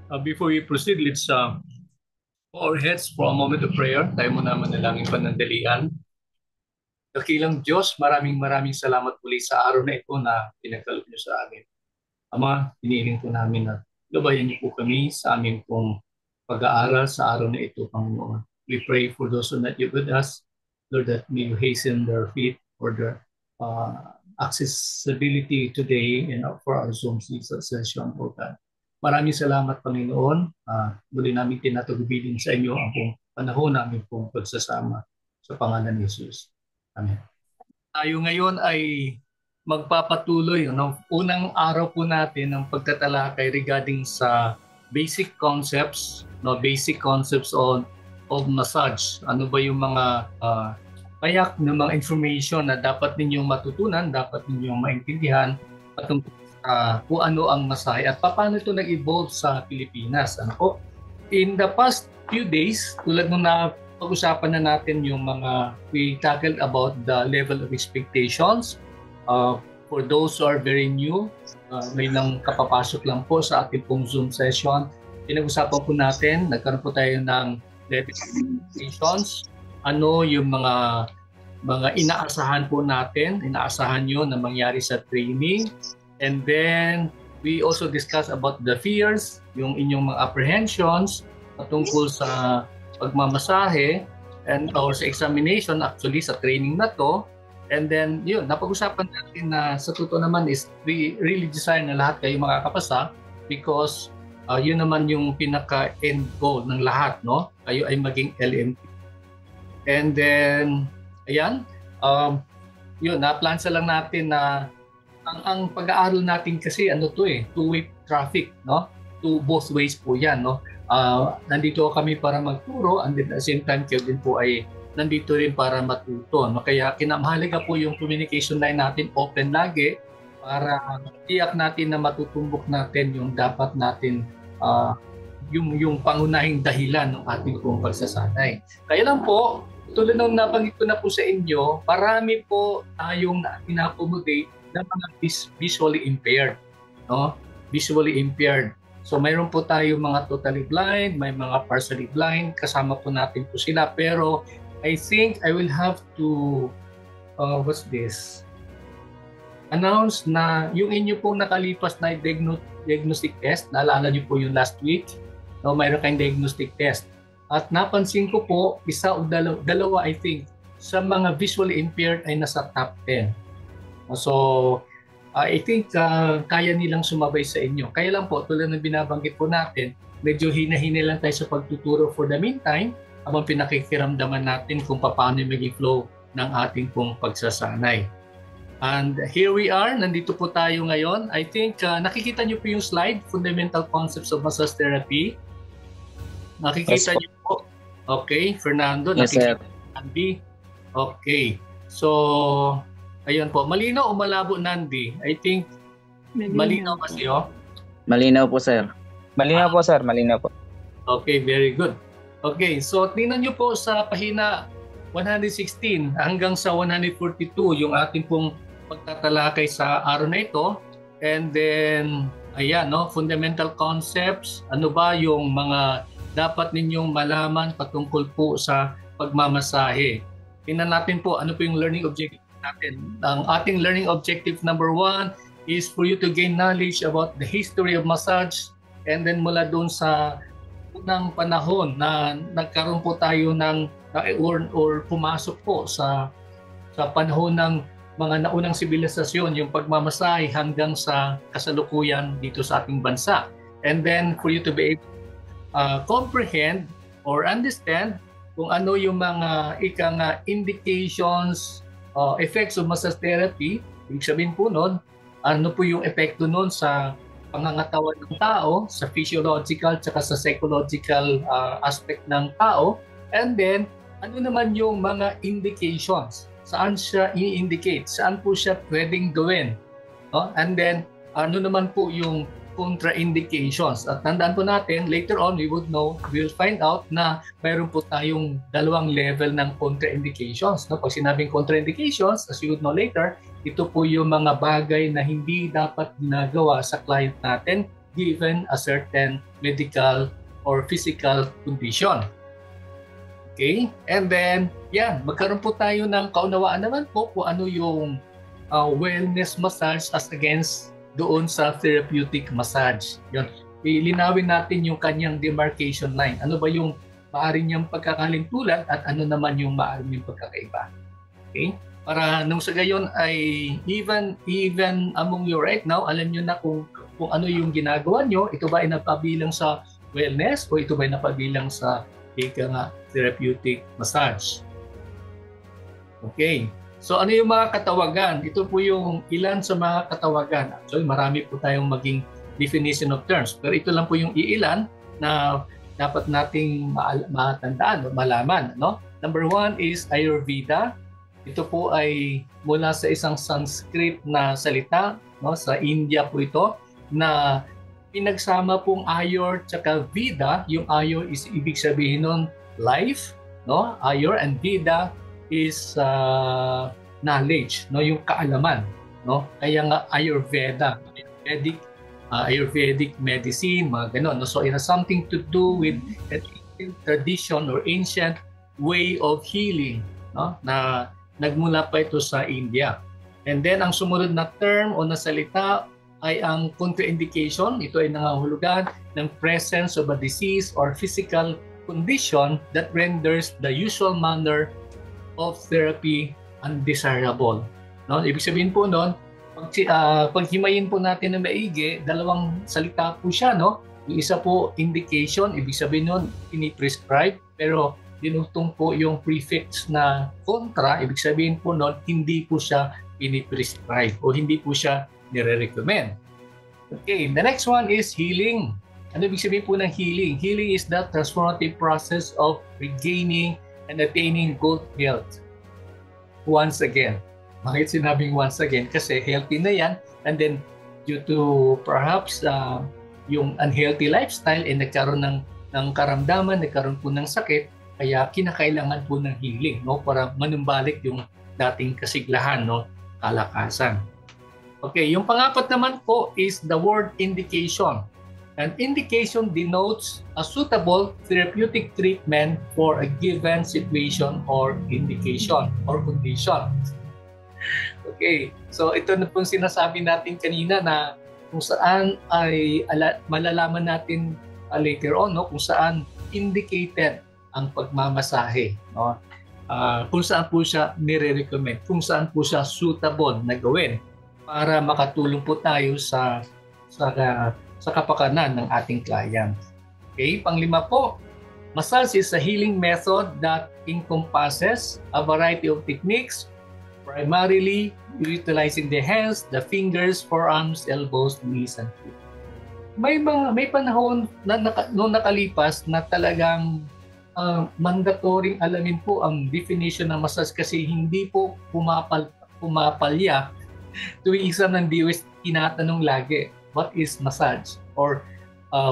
Before we proceed, let's bow our heads for a moment of prayer. Tayo muna manalangin panandalian. Dakilang Diyos, maraming salamat muli sa araw na ito na pinagkaloob niyo sa amin. Ama, hinihiling po namin na gabayan niyo po kami sa aming pong pag-aaral sa araw na ito, Panginoon. We pray for those who are not yet with us, Lord, that may you hasten their feet for their accessibility today and for our Zoom session, O God. Maraming salamat, Panginoon. Muli namin tinatagubilin sa inyo ang pong panahon namin pong pagsasama sa pangalan ni Jesus. Amen. Tayo ngayon ay magpapatuloy. Unang araw po natin ng pagtatalakay regarding sa basic concepts of massage. Ano ba yung mga payak ng mga information na dapat ninyong matutunan, dapat ninyong maintindihan patungkol kung ano ang masahe at paano ito nag-evolve sa Pilipinas. In the past few days, tulad nung napag-usapan na natin yung we tackled about the level of expectations. For those who are very new, may nang kapapasok lang po sa ating pong Zoom session. Pinag-usapan po natin, nagkaroon po tayo ng level of expectations. Ano yung mga inaasahan po natin, inaasahan nyo na mangyari sa training. And then, we also discuss about the fears, yung inyong mga apprehensions patungkol sa pagmamasahe or sa examination, actually sa training na to. And then, yun, napag-usapan natin na sa totoo naman is we really desire na lahat kayo makakapasa because yun naman yung pinaka-end goal ng lahat, no? Kayo ay maging LMT. And then, ayan, yun, na-plansa lang natin na ang pag-aaral natin kasi two-way traffic, no? Both ways po 'yan, no? Nandito kami para magturo and then at the same time kayo din po ay nandito rin para matuto, no? Kaya kinamahalaga po yung communication line natin open lagi para tiyak natin na matutumbok natin yung dapat natin yung pangunahing dahilan ng ating pong pagsasanay. Kaya lang po, tulad ng nabanggit ko na po sa inyo, marami po tayong inaaccommodate na mga visually impaired, no? Visually impaired. So mayroon po tayo mga totally blind, may mga partially blind, kasama po natin po sila. Pero I think I will have to announce na yung inyo pong nakalipas na diagnostic test, naalala niyo po yung last week, no? Mayroon kayong diagnostic test. At napansin ko po, isa o dalawa I think, sa mga visually impaired ay nasa top 10. So, I think kaya nilang sumabay sa inyo. Kaya lang po, tulad ng binabanggit po natin, medyo hina-hina lang tayo sa pagtuturo for the meantime, habang pinakikiramdaman natin kung paano yung maging flow ng ating pong pagsasanay. And here we are, nandito po tayo ngayon. I think nakikita niyo po yung slide, Fundamental Concepts of Massage Therapy. Nakikita niyo po. Okay, Fernando, yes, nakikita Andy. Okay, so ayun po, malinaw o malabo, Nandi? I think malinaw kasi, oh. Malinaw po, sir. Malinaw po, sir. Malinaw po. Okay, very good. Okay, so tingnan nyo po sa pahina 116 hanggang sa 142 yung ating pong pagtatalakay sa araw na ito. And then, ayan, no, fundamental concepts. Ano ba yung mga dapat ninyong malaman patungkol po sa pagmamasahe? Tingnan natin po ano po yung learning objective natin. Ang ating learning objective number 1 is for you to gain knowledge about the history of massage, and then mula doon sa unang panahon na nagkaroon po tayo ng or pumasok po sa panahon ng mga naunang sibilisasyon, yung pagmamasahe hanggang sa kasalukuyan dito sa ating bansa. And then for you to be able comprehend or understand kung ano yung mga indications, effects of massage therapy. Ibig sabihin po nun, ano po yung epekto nun sa pangangatawan ng tao, sa physiological at sa psychological aspect ng tao. And then, ano naman yung mga indications? Saan siya i-indicate? Saan po siya pwedeng gawin? No? And then, ano naman po yung contraindications? At tandaan po natin, later on, we will find out na mayroon po tayong dalawang level ng contraindications. No? Pag sinabing contraindications, as you would know later, ito po yung mga bagay na hindi dapat ginagawa sa client natin given a certain medical or physical condition. Okay? And then, yan, magkaroon po tayo ng kaunawaan naman po kung ano yung wellness massage as against doon sa therapeutic massage. Yun. Ilinawin natin yung kanyang demarcation line. Ano ba yung maaari niyang pagkakalintulan at ano naman yung maaari niyang pagkakaiba. Okay? Para nung sa gayon ay even among you right now, alam niyo na kung ano yung ginagawa niyo, ito ba ay napabilang sa wellness o ito ba ay napabilang sa therapeutic massage. Okay. So ano yung mga katawagan? Ito po yung ilan sa mga katawagan. Actually, marami po tayong maging definition of terms. Pero ito lang po yung iilan na dapat nating matandaan o malaman. No? Number 1 is Ayurveda. Ito po ay mula sa isang Sanskrit na salita, no? Sa India po ito, na pinagsama pong Ayur tsaka Veda. Yung Ayur is ibig sabihin nun life, no? Ayur, and Veda is knowledge, no? Yung kaalaman, no? Kaya nga Ayurveda, Ayurvedic medicine, mga ganon. No? So it has something to do with an ancient tradition or ancient way of healing, no? Na nagmula pa ito sa India. And then ang sumunod na term o na salita ay ang contraindication. Ito ay nangangahulugan ng presence of a disease or physical condition that renders the usual manner of therapy undesirable. No? Ibig sabihin po noon, paghimayin po natin ng maigi, dalawang salita po siya. No? Yung isa po indication, ibig sabihin noon, ini-prescribe, pero dinutong po yung prefix na kontra, ibig sabihin po noon, hindi po siya ini-prescribe o hindi po siya nire-recommend. Okay, the next one is healing. Ano ibig sabihin po ng healing? Healing is the transformative process of regaining and attaining good health. Once again. Bakit sinabing once again? Kasi healthy na yan, and then due to perhaps yung unhealthy lifestyle, nagkaroon ng karamdaman, nagkaroon po ng sakit, kaya kinakailangan po ng healing, no, para manumbalik yung dating kasiglahan, no, kalakasan. Okay, yung pangapat naman po is the word indication. An indication denotes a suitable therapeutic treatment for a given situation or indication or condition. Okay, so ito na pong sinasabi natin kanina na kung saan ay malalaman natin later on, no, kung saan indicated ang pagmamasahe, no? Kung saan po siya nire-recommend, kung saan po siya suitable na gawin para makatulong po tayo sa kapakanan ng ating client. Okay, panglima po, massage is a healing method that encompasses a variety of techniques, primarily utilizing the hands, the fingers, forearms, elbows, knees, and feet. May panahon na noong nakalipas na talagang mandatory alamin po ang definition ng massage kasi hindi po pumapalya tuwing isa ng DOS tinatanong lagi, what is massage? Or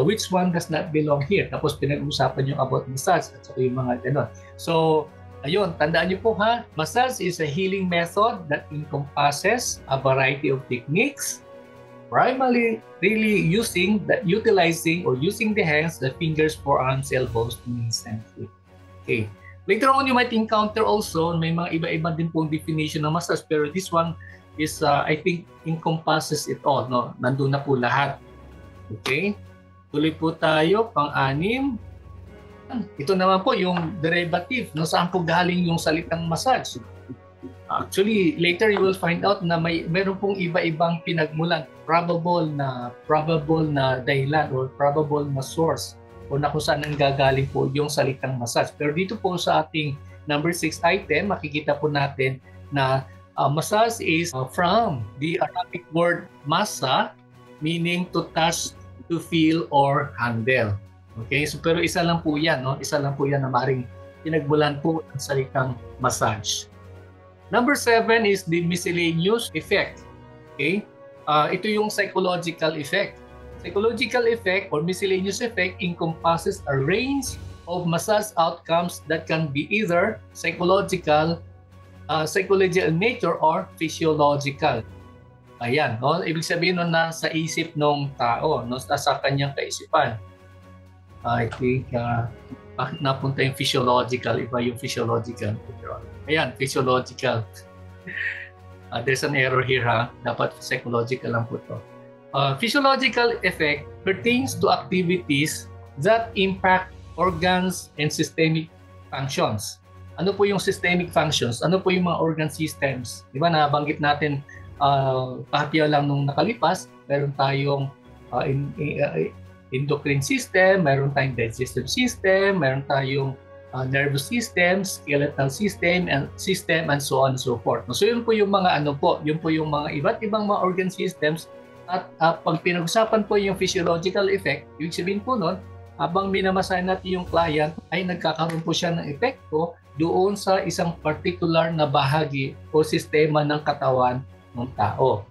which one does not belong here? Tapos pinag-usapan yung about massage at saka yung mga ganon. So, ayun, tandaan niyo po ha, massage is a healing method that encompasses a variety of techniques, primarily really utilizing the hands, the fingers, forearms, elbows, knees, and feet. Okay. Later on, you might encounter also, may mga iba-iba din pong definition ng massage, pero this one is, I think, encompasses it all. No? Nandun na po lahat. Okay? Tuloy po tayo, pang-anim. Ito naman po yung derivative, no? Saan po galing yung salitang massage. Actually, later you will find out na meron pong iba-ibang pinagmulan, probable na dahilan or probable na source o na kung saan nanggagaling po yung salitang massage. Pero dito po sa ating number 6 item, makikita po natin na massage is from the Arabic word massa, meaning to touch, to feel, or handle. Okay, so pero isa lang po yan, no? Isa lang po yan na maring pinagmulan po ng salitang massage. Number 7 is the miscellaneous effect. Okay? Ito yung psychological effect. Psychological effect or miscellaneous effect encompasses a range of massage outcomes that can be either psychological nature or physiological. Ayan, no? Ibig sabihin nun nasa isip ng tao, no? Nasa kanyang kaisipan. I think bakit napunta yung physiological, iba yung physiological. Ayan, physiological. There's an error here, ha? Dapat psychological lang po ito. Physiological effect pertains to activities that impact organs and systemic functions. Ano po yung systemic functions? Ano po yung mga organ systems? Di ba nabanggit natin kahapya lang nung nakalipas, meron tayong endocrine system, meron tayong digestive system, meron tayong nervous system, skeletal system, and so on and so forth. So yun po yung mga yun po yung mga iba't ibang mga organ systems. At pag pinag-usapan po yung physiological effect, ibig sabihin po nun, habang minamasahe natin yung client, ay nagkakaroon po siya ng epekto doon sa isang particular na bahagi o sistema ng katawan ng tao.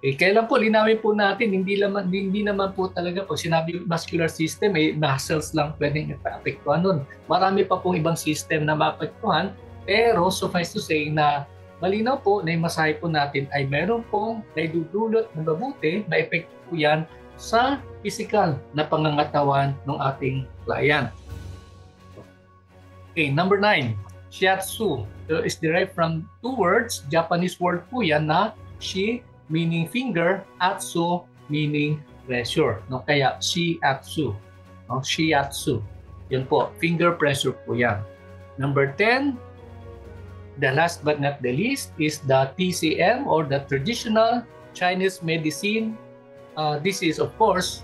Kailan po linawin po natin, hindi naman po talaga pag sinabi muscular system, muscles lang pwedeng epektuhan nun. Marami pa pong ibang system na maapektuhan, pero suffice to say na malinaw po na yung masahe po natin ay meron pong naidudulot ng mabuti, maepekto po yan sa physical na pangangatawan ng ating client. Okay, number 9, shiatsu. So, is derived from two words, Japanese word po yan na shi meaning finger, atsu meaning pressure. No, kaya shiatsu. No, shiatsu. Yun po, finger pressure po yan. Number 10, the last but not the least is the TCM or the traditional Chinese medicine. This is of course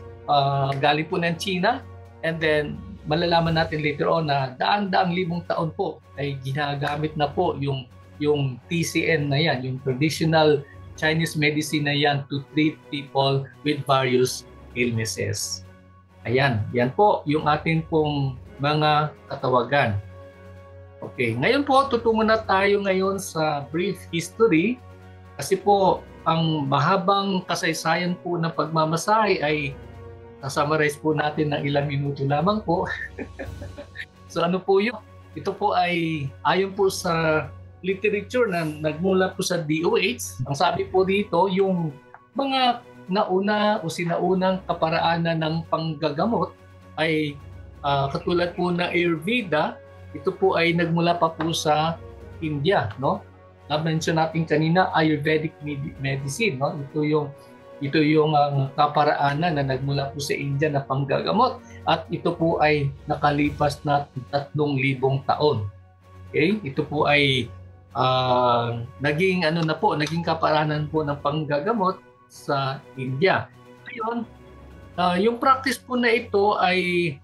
galing po ng China, and then malalaman natin later on na daang-daang libong taon po ay ginagamit na po yung TCM na yan, yung traditional Chinese medicine na yan to treat people with various illnesses. Ayan, yan po yung ating pong mga katawagan. Okay, ngayon po tutungo na tayo ngayon sa brief history kasi po ang mahabang kasaysayan po ng pagmamasahe ay summarize po natin ng ilang minuto lamang po. So ano po yun? Ito po ay ayon po sa literature na nagmula po sa DOH. Ang sabi po dito, yung mga nauna o sinaunang kaparaanan ng panggagamot ay katulad po ng Ayurveda. Ito po ay nagmula pa po sa India, no? Na-mention natin kanina Ayurvedic medicine, no? Ito yung kaparaanan na nagmula po sa India na panggagamot at ito po ay nakalipas na 3,000 taon. Okay? Ito po ay naging naging kaparaanan po ng panggagamot sa India. Ngayon, yung practice po na ito ay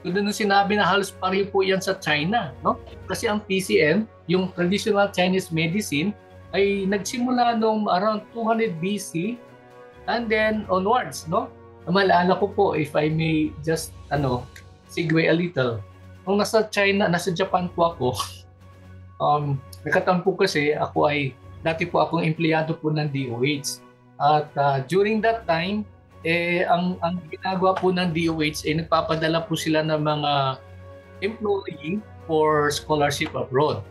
tulad ng sinabi na halos pareho po yan sa China, no? Kasi ang TCM, yung traditional Chinese medicine, ay nagsimula noong around 200 BC and then onwards, no? Maalala ko po, if I may just segue a little. Nung nasa Japan po ako, nakataon po kasi dati po akong empleyado po ng DOH. At during that time, ang ginagawa po ng DOH ay nagpapadala po sila ng mga employee for scholarship abroad.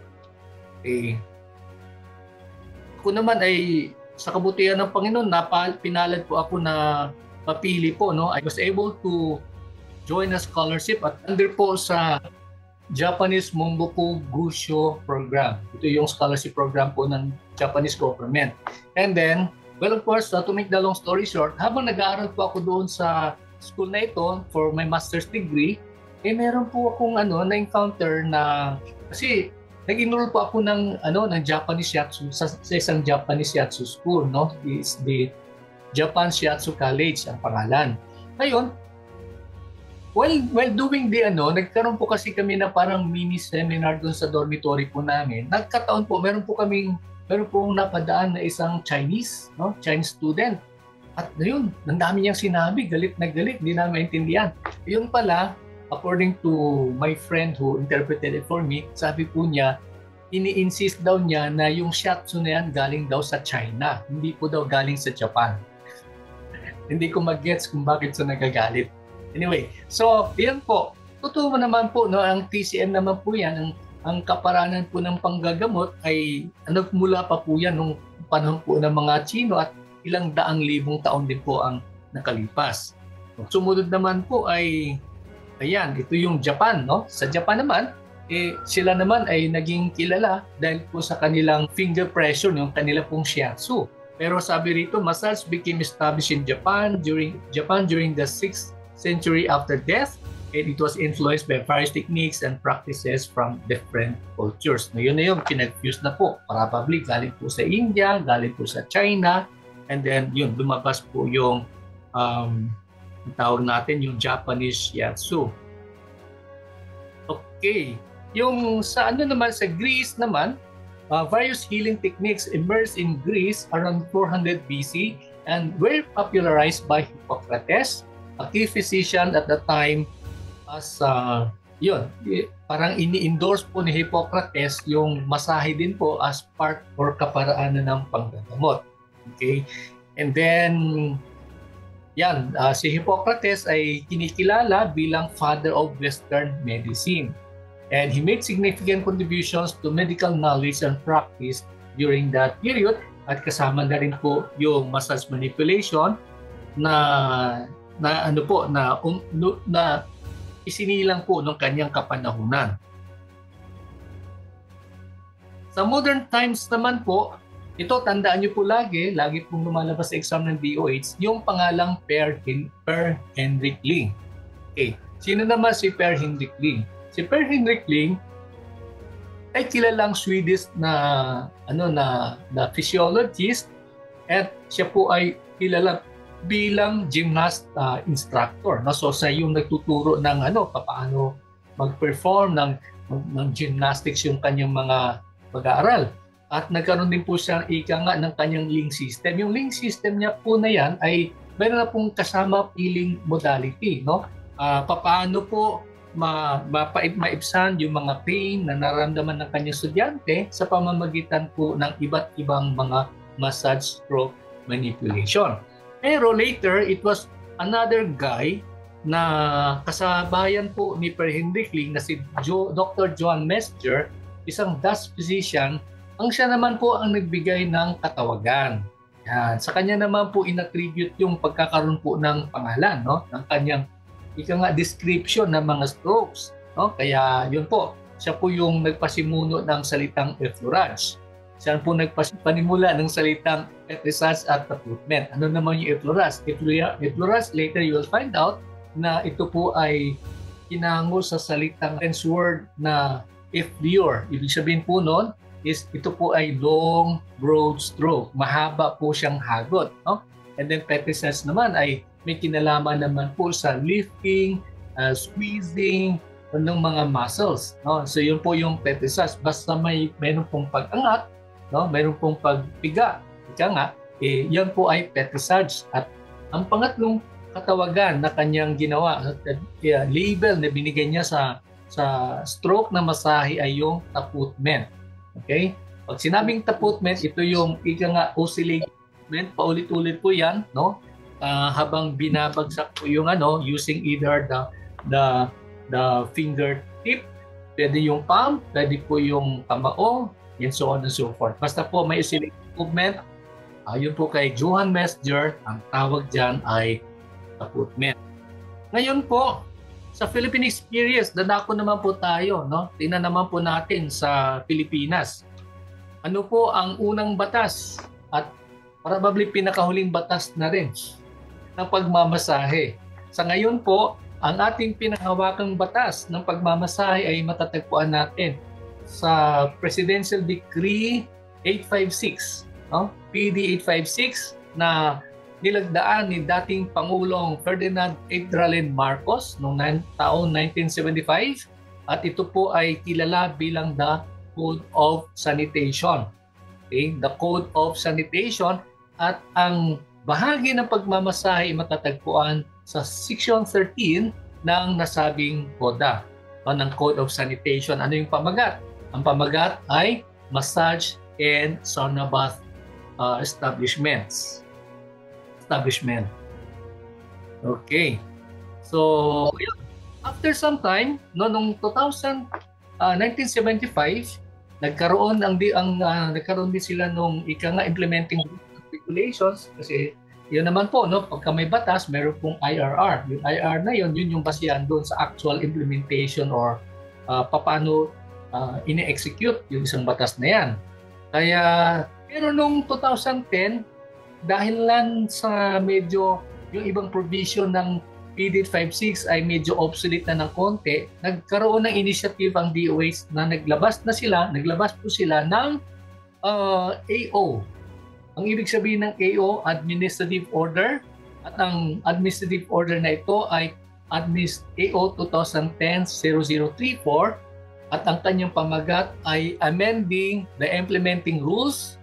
Ako naman ay sa kabutihan ng Panginoon, pinalad po ako na mapili po, no? I was able to join a scholarship at under po sa Japanese Mongoku Gusho program. Ito yung scholarship program po ng Japanese government. And then, well, of course, to make the long story short, habang nag-aaral po ako doon sa school na ito for my master's degree, meron po akong na-encounter na, kasi nag-enroll po ako ng Japanese shiatsu sa isang Japanese shiatsu school, no? It's the Japan Shiatsu College ang pangalan. Ngayon, while doing nagkaroon po kasi kami na parang mini seminar doon sa dormitory po namin. Nagkataon po, meron pong napadaan na isang Chinese student. At yun, ang dami niyang sinabi, galit na galit, hindi namin maintindihan. Yun pala, according to my friend who interpreted it for me, sabi po niya, ini-insist daw niya na yung shiatsu na yan galing daw sa China, hindi po daw galing sa Japan. Hindi ko mag-gets kung bakit siya nagagalit. Anyway, so yan po. Totoo naman po, ang TCM naman po yan, ang kaparanan po ng panggagamot ay nagmula pa po yan nung panahon po ng mga Chino at ilang daang libong taon din po ang nakalipas. Sumunod naman po ay, ayan, ito yung Japan, no? Sa Japan naman, sila naman ay naging kilala dahil po sa kanilang finger pressure, yung kanila pong shiatsu. Pero sabi rito, massage became established in Japan during the 6th century after death, and it was influenced by various techniques and practices from different cultures. Ngayon na yun, pinag-fuse na po. Probably galing po sa India, galing po sa China, and then yun, lumabas po yung tawag natin yung Japanese shiatsu. Okay. Yung sa ano naman, sa Greece naman, various healing techniques emerged in Greece around 400 BC and were popularized by Hippocrates, a key physician at the time, as yun, parang ini-endorse po ni Hippocrates yung masahe din po as part or kaparaanan ng panggagamot. Okay? And then, yan, si Hippocrates ay kinikilala bilang father of Western medicine. And he made significant contributions to medical knowledge and practice during that period. At kasama na rin po yung massage manipulation na isinilang po ng kanyang kapanahunan. Sa modern times naman po, ito tandaan niyo po lagi pong lumalabas sa exam ng DOH, yung pangalang Per Henrik Ling. Okay, sino naman si Per Henrik Ling? Si Per Henrik Ling ay kilalang Swedish na physiologist at siya po ay kilala bilang gymnast instructor. No? So sa yung nagtuturo ng paano mag-perform ng gymnastics yung kanyang mga pag-aaral. At nagkaroon din po siya ng kanyang Ling system. Yung Ling system niya po na yan ay meron na pong kasama healing modality. No? Paano po maibsan yung mga pain na nararamdaman ng kanyang estudyante sa pamamagitan po ng iba't ibang mga massage stroke manipulation. Pero later, it was another guy na kasabayan po ni Per Henrik Ling na si Dr. Johann Mesger, isang Dutch physician, ang siya naman po ang nagbigay ng katawagan. Yan. Sa kanya naman po inattribute yung pagkakaroon po ng pangalan, no? Ng kanyang description ng mga strokes. No? Kaya yun po, siya po yung nagpasimuno ng salitang effleurage. Siya po nagpanimula ng salitang effleurage at taputment. Ano naman yung effleurage? Effleurage, later you will find out na ito po ay kinango sa salitang French word na effleur. Ibig sabihin po nun is ito po ay long, broad stroke. Mahaba po siyang hagot. No? And then petrissage naman ay may kinalaman naman po sa lifting, squeezing ng mga muscles. No? So yun po yung petrissage. Basta mayroon pong pag-angat, no? Mayroon pong pagpiga. Yan po ay petrissage. At ang pangatlong katawagan na kanyang ginawa, label na binigay niya sa stroke na masahe ay yung taputment. Okay? Pag sinabing taputment, ito yung oscillation, paulit-ulit po yan, no? Habang binabagsak po yung using either the fingertip, pwede yung palm, pwede po yung kamao, and so on and so forth. Basta po may oscillation movement, yun po kay Johann Mesger, ang tawag dyan ay taputment. Ngayon po, sa Philippine experience, dadako naman po tayo, no? Tingnan naman po natin sa Pilipinas. Ano po ang unang batas at probably pinakahuling batas na rin ng pagmamasahe? Sa ngayon po, ang ating pinahawakang batas ng pagmamasahe ay matatagpuan natin sa Presidential Decree 856, no? PD 856 na nilagdaan ni dating Pangulong Ferdinand Edralen Marcos noong taon 1975 at ito po ay kilala bilang the Code of Sanitation. Okay? The Code of Sanitation at ang bahagi ng pagmamasahe matatagpuan sa Section 13 ng nasabing koda ng Code of Sanitation. Ano yung pamagat? Ang pamagat ay massage and sauna bath establishment. Okay. So, after some time, noong 1975, nagkaroon din sila nung implementing regulations kasi yun naman po, no, pagka may batas, meron pong IRR. Yung IRR na yun yung basihan doon sa actual implementation or paano ine-execute yung isang batas na yan. Kaya, pero nung 2010, dahil lang sa medyo yung ibang provision ng PD 56 ay medyo obsolete na ng konti, nagkaroon ng initiative ang DOH na naglabas po sila ng AO. Ang ibig sabihin ng AO, Administrative Order, at ang Administrative Order na ito ay AO 2010-0034 at ang kanyang pamagat ay amending the implementing rules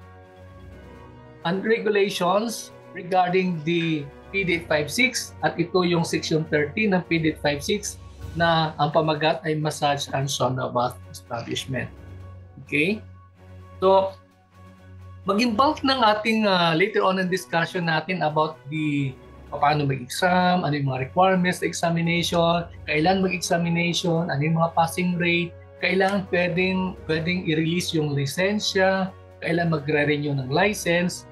and regulations regarding the PD 56 at ito yung Section 13 ng PD 56 na ang pamagat ay massage and sauna bath establishment. Okay? So, mag-involve ng ating later on in discussion natin about the paano mag-exam, ano yung mga requirements sa examination, kailan mag-examination, ano yung mga passing rate, kailan pwedeng i-release yung lisensya, kailan magre-renew ng license,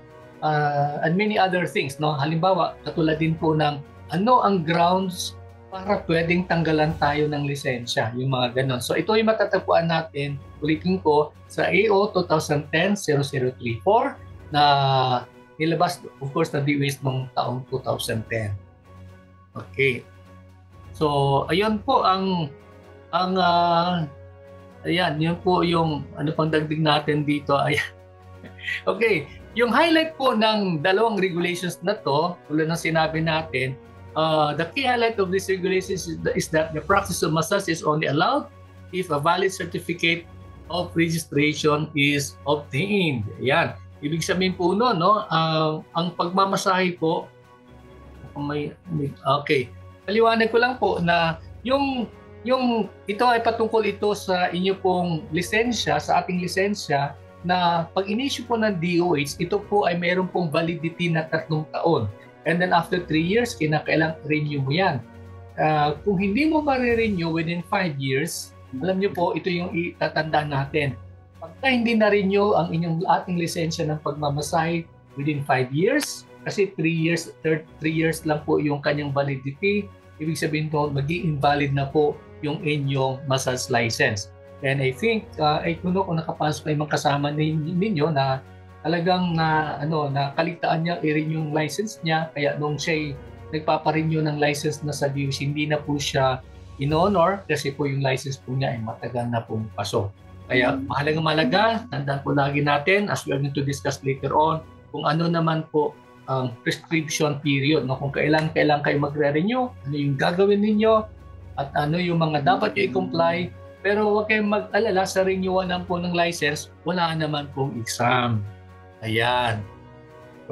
and many other things. No? Halimbawa, katulad din po ng ano ang grounds para pwedeng tanggalan tayo ng lisensya, yung mga ganon. So ito yung matatagpuan natin, ulitin ko, sa AO 2010-0034 na nilabas, of course, na DOH noong taong 2010. Okay. So, ayun po ayan, yun po yung ano pang dagdag natin dito. Ayan. Okay. Yung highlight po ng dalawang regulations na to, tulad ng sinabi natin, the key highlight of these regulations is that the practice of massage is only allowed if a valid certificate of registration is obtained. Ayan. Ibig sabihin po no, ang pagmamasahe po, okay. Paliwanag ko lang po na yung ito ay patungkol ito sa inyo pong lisensya, sa ating lisensya, na pag in-issue po ng DOH, ito po ay mayroon pong validity na 3 taon. And then after 3 years, kinakailangan renew mo yan. Kung hindi mo ma-renew within 5 years, alam niyo po, ito yung itatandaan natin. Pagka hindi na-renew ang ating lisensya ng pagmamasahe within 5 years, kasi 3 years lang po yung kanyang validity, ibig sabihin po, mag-i-invalid na po yung inyong massage license. And I think, kung nakapasok ay mga kasama ninyo na talagang nakaligtaan niya i-renew yung license niya, kaya nung siya'y nagpaparenew ng license na sa DOH, hindi na po siya in-honor kasi po yung license po niya ay matagal na pong paso. Kaya mahalaga, tandaan po lagi natin, as we are going to discuss later on, kung ano naman po ang prescription period, no? Kung kailan kayo magre-renew, ano yung gagawin ninyo, at ano yung mga dapat nyo i-comply. Pero huwag kayong mag-alala sa renewal ng po ng license, wala naman pong exam. Ayan.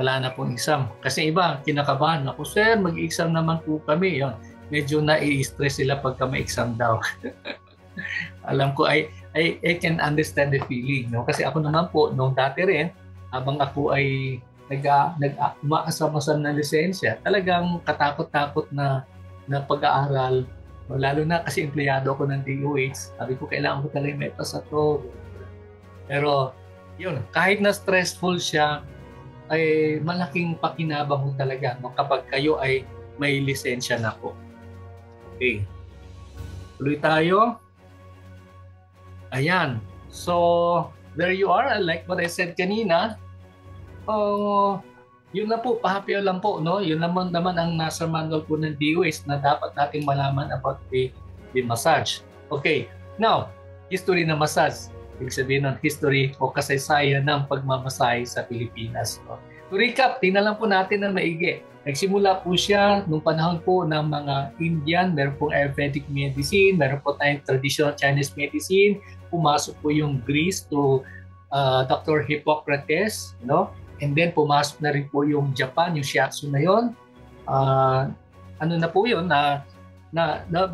Wala na pong exam. Kasi iba, kinakabahan. Ako, sir, mag-exam naman po kami. Yun. Medyo nai-stress sila pagka may exam daw. Alam ko, I can understand the feeling. No? Kasi ako naman po, nung dati rin, habang ako ay umaasam-asam ng lisensya, talagang katakot-takot na pag-aaral. Lalo na kasi empleyado ako ng DOH. Sabi ko, kailangan ko talaga may pasa to. Pero, yun, kahit na stressful siya, ay malaking pakinabang mo talaga no? Kapag kayo ay may lisensya na po. Okay. Tuloy tayo. Ayan. So, there you are. Like what I said kanina. Yun na po, pahapiyaw lang po. No? Yun naman ang nasa manual po ng DOH na dapat nating malaman about the massage. Okay. Now, history ng massage. Ibig sabihin ng history o kasaysayan ng pagmamasahe sa Pilipinas. No? To recap, tingnan lang po natin ng maigi. Nagsimula po siya nung panahon po ng mga Indian, meron pong Ayurvedic medicine, meron po tayong traditional Chinese medicine, pumasok po yung Greece to Dr. Hippocrates, no? And then pumasok na rin po yung Japan, yung shiatsu na yon. Ano na po yun, na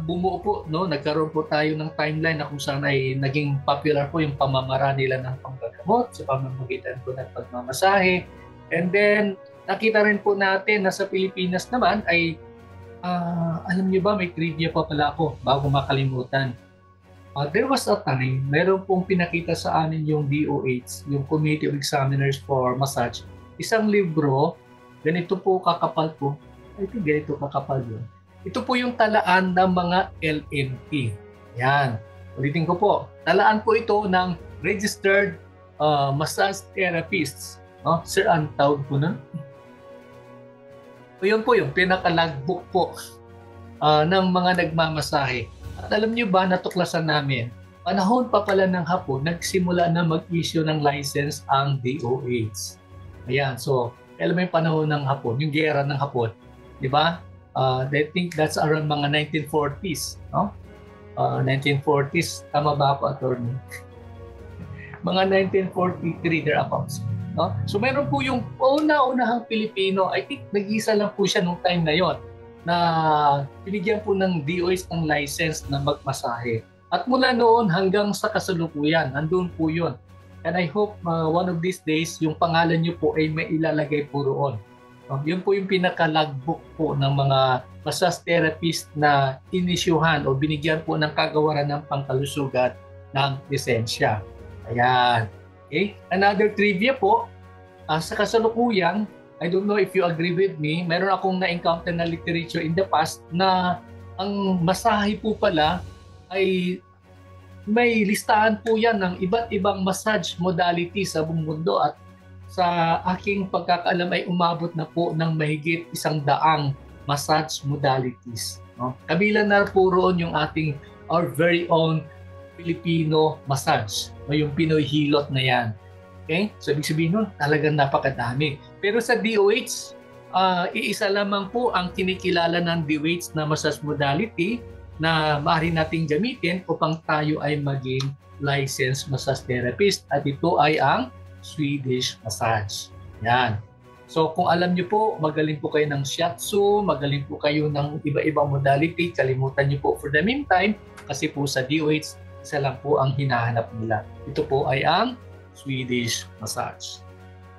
bumuo po, no? Nagkaroon po tayo ng timeline na kung saan ay naging popular po yung pamamaraan nila ng panggagamot sa pamamagitan po ng pagmamasahe. And then, nakita rin po natin na sa Pilipinas naman ay, alam niyo ba, may trivia pa pala ako bago makalimutan. There was a time, meron pong pinakita sa amin yung DOH, yung Committee of Examiners for Massage. Isang libro, ganito po kakapal po. I think ganito kakapal yun. Ito po yung talaan ng mga LMT. Yan. Ulitin ko po. Talaan po ito ng Registered Massage Therapists. Sir, ang tawag po nun? Yun po yung pinaka-logbook po ng mga nagmamasahe. At alam niyo ba, natuklasan namin, panahon pa pala ng Hapon, nagsimula na mag-issue ng license ang DOH. Ayan, so, alam mo yung panahon ng Hapon, yung gera ng Hapon, di ba? I think that's around mga 1940s, no? 1940s, tama ba ako, attorney? Mga 1943 thereabouts. No? So meron po yung una-unahang Pilipino, I think nag-isa lang po siya nung time na yon, na binigyan po ng DOH ng license na magmasahe. At mula noon hanggang sa kasalukuyan, nandun po yun. And I hope one of these days, yung pangalan nyo po ay may ilalagay po roon. Yun po yung pinaka-logbook po ng mga massage therapist na inisyuhan o binigyan po ng kagawaran ng pangkalusugan ng lisensya. Ayan. Okay? Another trivia po, sa kasalukuyan, I don't know if you agree with me, meron akong na-encounter na literature in the past na ang masahe po pala ay may listahan po yan ng iba't ibang massage modality sa buong mundo at sa aking pagkakaalam ay umabot na po ng mahigit 100 massage modalities. No? Kabilang na po roon yung ating our very own Filipino massage, o yung Pinoy hilot na yan. Okay? So, ibig sabihin nun, talagang napakadami. Pero sa DOH, iisa lamang po ang kinikilala ng DOH na massage modality na maaari nating gamitin upang tayo ay maging licensed massage therapist. At ito ay ang Swedish massage. Yan. So, kung alam nyo po, magaling po kayo ng shiatsu, magaling po kayo ng iba-ibang modality, kalimutan nyo po for the meantime, kasi po sa DOH, isa lang po ang hinahanap nila. Ito po ay ang Swedish massage.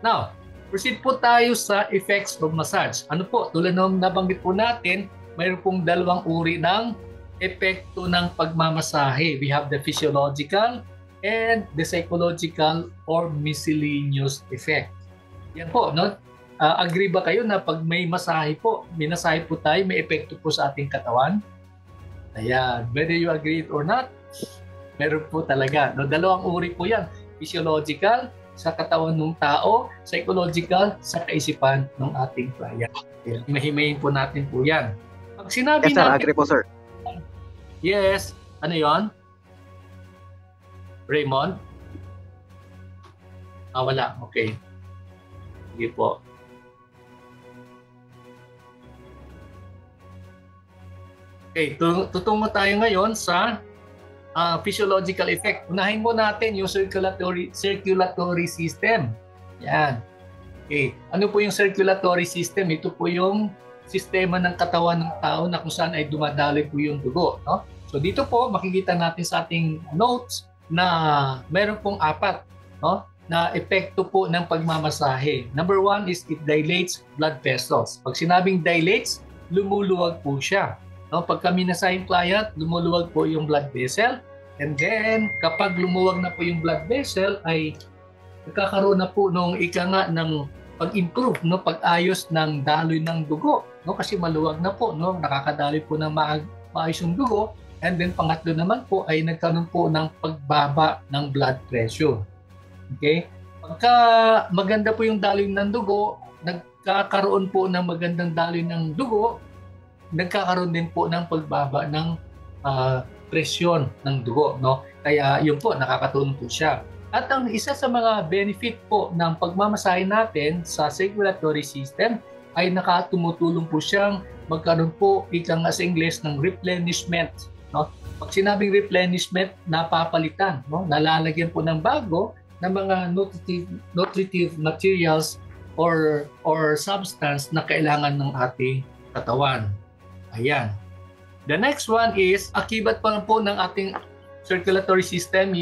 Now, proceed po tayo sa effects of massage. Ano po, tulad ng nabanggit po natin, mayroon pong dalawang uri ng epekto ng pagmamasahe. We have the physiological and the psychological or miscellaneous effect. Yan po, no? Agree ba kayo na pag may masahe po, minasahe po tayo, may epekto po sa ating katawan? Ayan, whether you agree it or not, meron po talaga. No, dalawang uri po yan. Physiological sa katawan ng tao, psychological sa kaisipan ng ating client. Mahimayin po natin po yan. Pag sinabi yes, sir. natin, agree po, sir. Yes. Ano yon? Raymond? Wala. Okay. Sige po. Okay, tutungo tayo ngayon sa physiological effect. Unahin mo natin yung circulatory system. Yan. Okay. Ano po yung circulatory system? Ito po yung sistema ng katawan ng tao na kung saan ay dumadaloy po yung dugo. No? So dito po, makikita natin sa ating notes na meron pong 4 no? na epekto po ng pagmamasahe. Number 1 is it dilates blood vessels. Pag sinabing dilates, lumuluwag po siya. No, pag kami na sa client, lumuluwag po yung blood vessel. And then, kapag lumuwag na po yung blood vessel, ay nagkakaroon na po nung ika nga ng pag-improve, no, pag-ayos ng daloy ng dugo. No, kasi maluwag na po, no, nakakadaloy po ng maayos yung dugo. And then, pangatlo naman po ay nagkaroon po ng pagbaba ng blood pressure. Okay? Pagka maganda po yung daloy ng dugo, nagkakaroon po ng magandang daloy ng dugo, nagkakaroon din po ng pagbaba ng presyon ng dugo, no? Kaya yun po, nakakatulong po siya. At ang isa sa mga benefit po ng pagmamasahe natin sa circulatory system ay nakatumutulong po siyang magkaroon po, ika nga sa English, ng replenishment, no? Pag sinabing replenishment, napapalitan, no? Nalalagyan po ng bago ng mga nutritive materials or substance na kailangan ng ating katawan. Ayan. The next one is, akibat pa po ng ating circulatory system,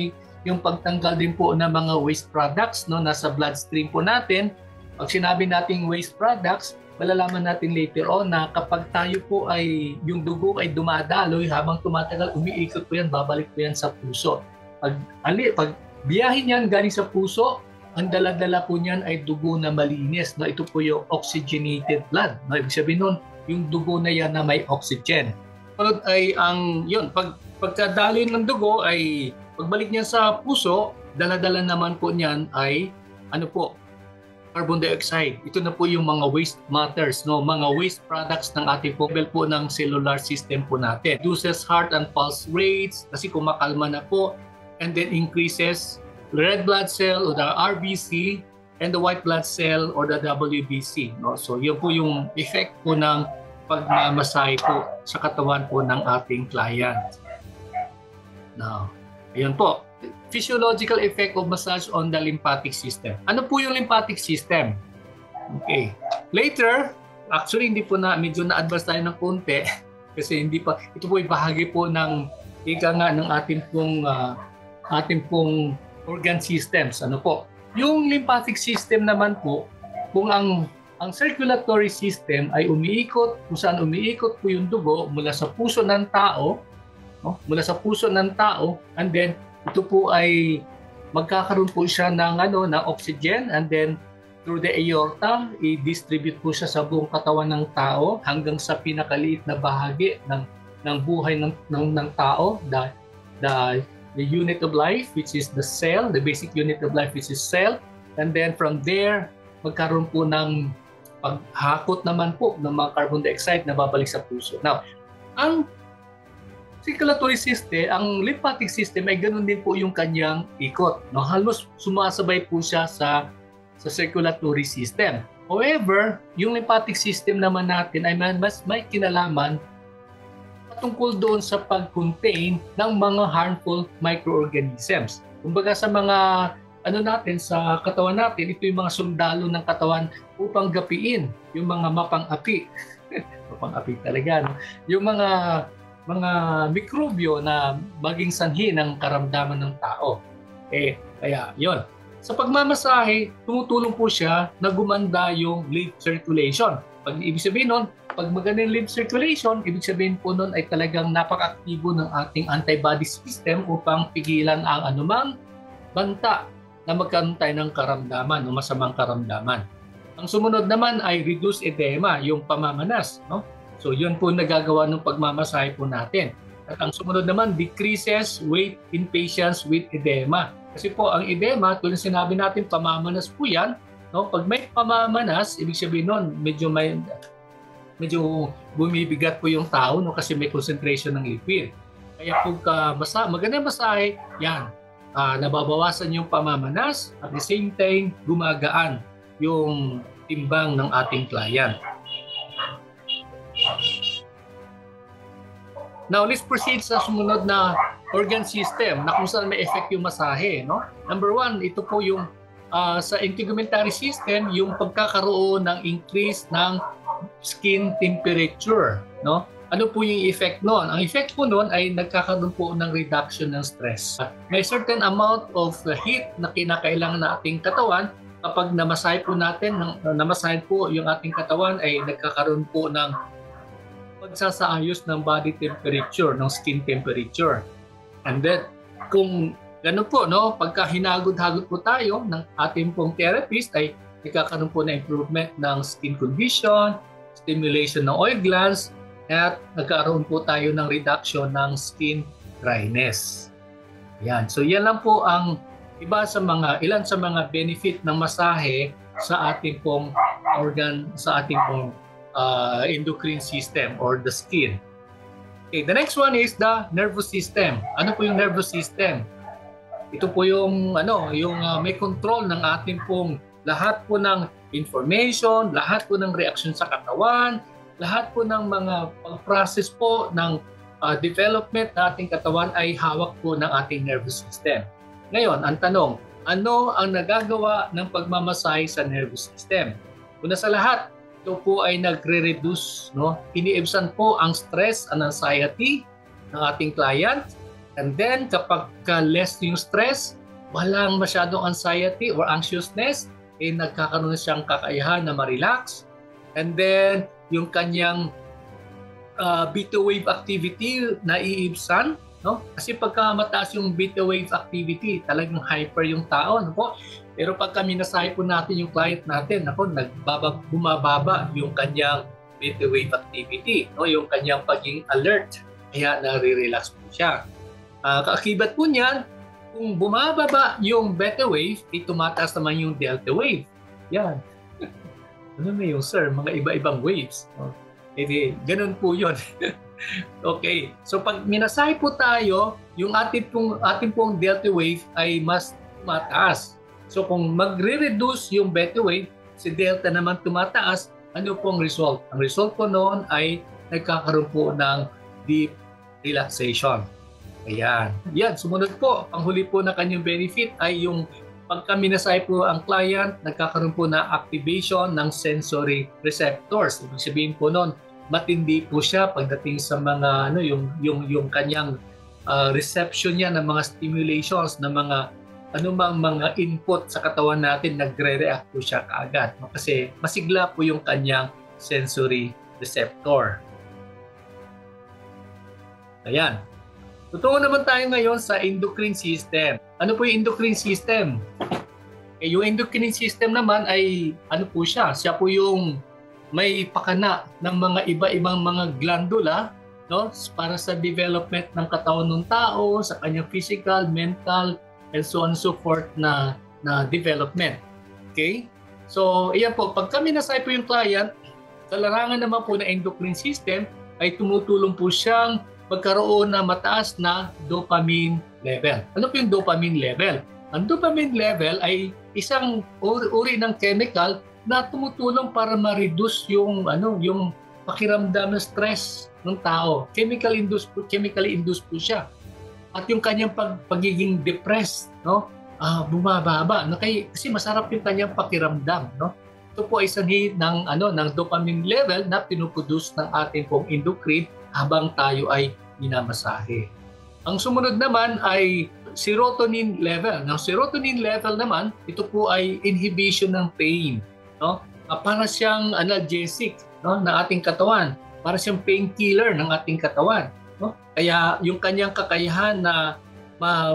yung pagtanggal din po ng mga waste products, no, nasa bloodstream po natin. Pag sinabi nating waste products, malalaman natin later on na kapag tayo po ay, yung dugo ay dumadaloy, habang tumatagal, umiikot po yan, babalik po yan sa puso. Pag biyahin yan galing sa puso, ang dala-dala po niyan ay dugo na malinis. No? Ito po yung oxygenated blood. No? Ibig sabihin nun, yung dugo na yan na may oxygen. Sunod ay pagkadaloy ng dugo ay pagbalik niya sa puso, dala-dala naman po niyan ay carbon dioxide. Ito na po yung mga waste matters, no? Mga waste products ng ating po ng cellular system po natin. Reduces heart and pulse rates kasi kumakalma na po, and then increases red blood cell or the RBC and the white blood cell or the WBC. No? So yun po yung effect po ng pagmamasahe po sa katawan po ng ating client. Now, ayun po. Physiological effect of massage on the lymphatic system. Ano po yung lymphatic system? Okay. Later, actually hindi po medyo na-advance tayo ng konti kasi ito po ay bahagi po ng ng ating pong organ systems. Ano po? Yung lymphatic system naman po, kung ang circulatory system ay umiikot, kung saan umiikot po yung dugo mula sa puso ng tao, no? Mula sa puso ng tao, and then ito po ay magkakaroon po siya ng oxygen, and then through the aorta, i-distribute po siya sa buong katawan ng tao hanggang sa pinakaliit na bahagi ng buhay ng tao, the unit of life, which is the cell, the basic unit of life, which is cell. And then from there, magkaroon po ng paghakot naman po ng mga carbon dioxide na babalik sa puso. Now, ang circulatory system, ang lymphatic system ay ganoon din po yung kanyang ikot. No? Halos sumasabay po siya sa circulatory system. However, yung lymphatic system naman natin ay mas may kinalaman tungkol doon sa pag-contain ng mga harmful microorganisms. Kumbaga sa mga natin sa katawan natin, ito yung mga sundalo ng katawan upang gapiin yung mga mapang-api. Mapang-api talaga, no? Yung mga mikrobyo na maging sanhi ng karamdaman ng tao. Kaya yun. Sa pagmamasahe, tumutulong po siya na gumanda yung lymph circulation. Ibig sabihin nun, pag maganda yung lymph circulation, ibig sabihin po nun ay talagang napaka-aktibo ng ating antibody system upang pigilan ang anumang banta na magkaroon tayo ng karamdaman o masamang karamdaman. Ang sumunod naman ay reduce edema, yung pamamanas. No? So yun po nagagawa ng pagmamasahe po natin. At ang sumunod naman, decreases weight in patients with edema. Kasi po ang edema, tulad sinabi natin, pamamanas po yan. No? Pag may pamamanas, ibig sabihin nun, medyo bumibigat po yung tao, no? Kasi may concentration ng liquid. Kaya pag magandang masahe, yan, nababawasan yung pamamanas, at the same time, gumagaan yung timbang ng ating client. Now, let's proceed sa sumunod na organ system na kung saan may effect yung masahe. No? Number one, ito po yung sa integumentary system, yung pagkakaroon ng increase ng skin temperature. No? Ano po yung effect nun? Ang effect po nun ay nagkakaroon po ng reduction ng stress. May certain amount of heat na kinakailangan na ating katawan. Kapag namasahe po natin, namasahe po yung ating katawan ay nagkakaroon po ng pagsasaayos ng body temperature, ng skin temperature. And then, kung gano'n po, no, pagka hinagod-hagod po tayo ng ating pong therapist ay nagkakaroon po ng improvement ng skin condition, stimulation ng oil glands, at nagkaroon po tayo ng reduction ng skin dryness. Yan. So yan lang po ang ilan sa mga benefit ng masahe sa ating pong organ, sa ating pong endocrine system or the skin. Okay, the next one is the nervous system. Ano po yung nervous system? Ito po yung may control ng ating pong lahat po ng information, lahat po ng reaction sa katawan, lahat po ng mga pag-process po ng development ng ating katawan ay hawak po ng ating nervous system. Ngayon, ang tanong, ano ang nagagawa ng pagmamasahe sa nervous system? Una sa lahat, ito po ay nagre-reduce, no? Iniibsan po ang stress and anxiety ng ating client. And then, kapag less yung stress, walang masyadong anxiety or anxiousness, nagkakaroon siyang kakayahan na ma-relax. And then, yung kanyang beta wave activity na iibsan, no? Kasi pagka mataas yung beta wave activity, talagang hyper yung tao, no po? Pero pagka minasahe po natin yung client natin, ako, bumababa yung kanyang beta wave activity, no? Yung kanyang pagiging alert, kaya nare-relax po siya. Kaakibat po niyan, kung bumababa yung beta wave, tumataas naman yung delta wave. Yan. Ano na yung sir, mga iba-ibang waves. No? Edi, ganun po yun. Okay. So pag minasahe po tayo, yung ating pong delta wave ay mas tumataas. So kung magre-reduce yung beta wave, si delta naman tumataas, ano pong result? Ang result po noon ay nagkakaroon po ng deep relaxation. Ayan. Yan, sumunod po. Panghuli po na kanyang benefit ay yung pagka minasahe po ang client, nagkakaroon po na activation ng sensory receptors. Ibig sabihin po noon, matindi po siya pagdating sa mga yung kanyang reception niya ng mga stimulations, ng mga anumang mga input sa katawan natin, nagre-react po siya kaagad. Kasi masigla po yung kanyang sensory receptor. Ayan. Tutungo naman tayo ngayon sa endocrine system. Ano po yung endocrine system? Yung endocrine system naman ay ano po siya? Siya po yung may pakana ng mga iba-ibang mga glandula, no, para sa development ng katawan ng tao, sa kanyang physical, mental, and so on and so forth na development. Okay? So, ayan po, pag kami nasay po yung client, sa larangan naman po ng endocrine system, ay tumutulong po siyang magkaroon na mataas na dopamine level. Ano po yung dopamine level? Ang dopamine level ay isang uri ng chemical na tumutulong para ma-reduce yung pakiramdam ng stress ng tao. Chemically induced po siya. At yung kanyang pagiging depressed, no? Bumababa, no? Kasi masarap yung kanyang pakiramdam, no? Ito po ay sanhi ng dopamine level na pinuproduce ng ating pong endocrine habang tayo ay minamasahe. Ang sumunod naman ay serotonin level. Ang serotonin level naman, ito po ay inhibition ng pain, no? Para siyang analgesic, no, ng ating katawan, para siyang painkiller ng ating katawan, no? Kaya yung kanyang kakayahan na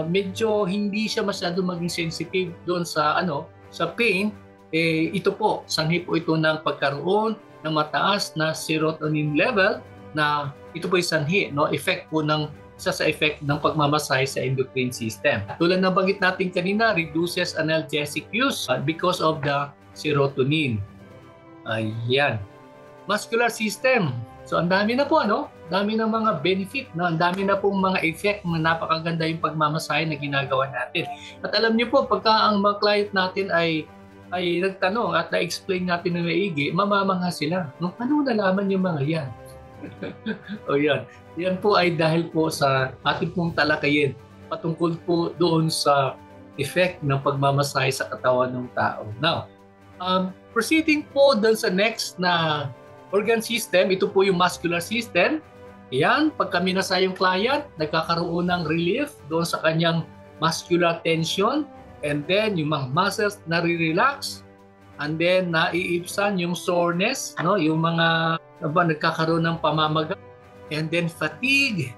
medyo hindi siya masyado maging sensitive doon sa pain, ito po, sanhi po ito ng pagkaroon ng mataas na serotonin level, na ito po ay sanhi, no, effect po isa sa effect ng pagmamasahe sa endocrine system. Tulad ng banggit natin kanina, reduces analgesic use because of the serotonin. Ayan. Muscular system. So ang dami na po, dami ng mga benefit, no? Ang dami na pong mga effect na napakaganda yung pagmamasahe na ginagawa natin. At alam niyo po, pagka ang mga client natin ay nagtanong at na-explain natin ng maigi, mamamangha sila. No? Ano nalaman yung mga yan? O yan. Yan po ay dahil po sa ating pong talakayin patungkol po doon sa effect ng pagmamasahe sa katawan ng tao. Now, proceeding po doon sa next na organ system, ito po yung muscular system. Yan, pagka minasahe yung client, nagkakaroon ng relief doon sa kanyang muscular tension, and then yung mga muscles nare-relax, and then naiibsan yung soreness, no, yung mga nagkakaroon ng pamamaga, and then fatigue,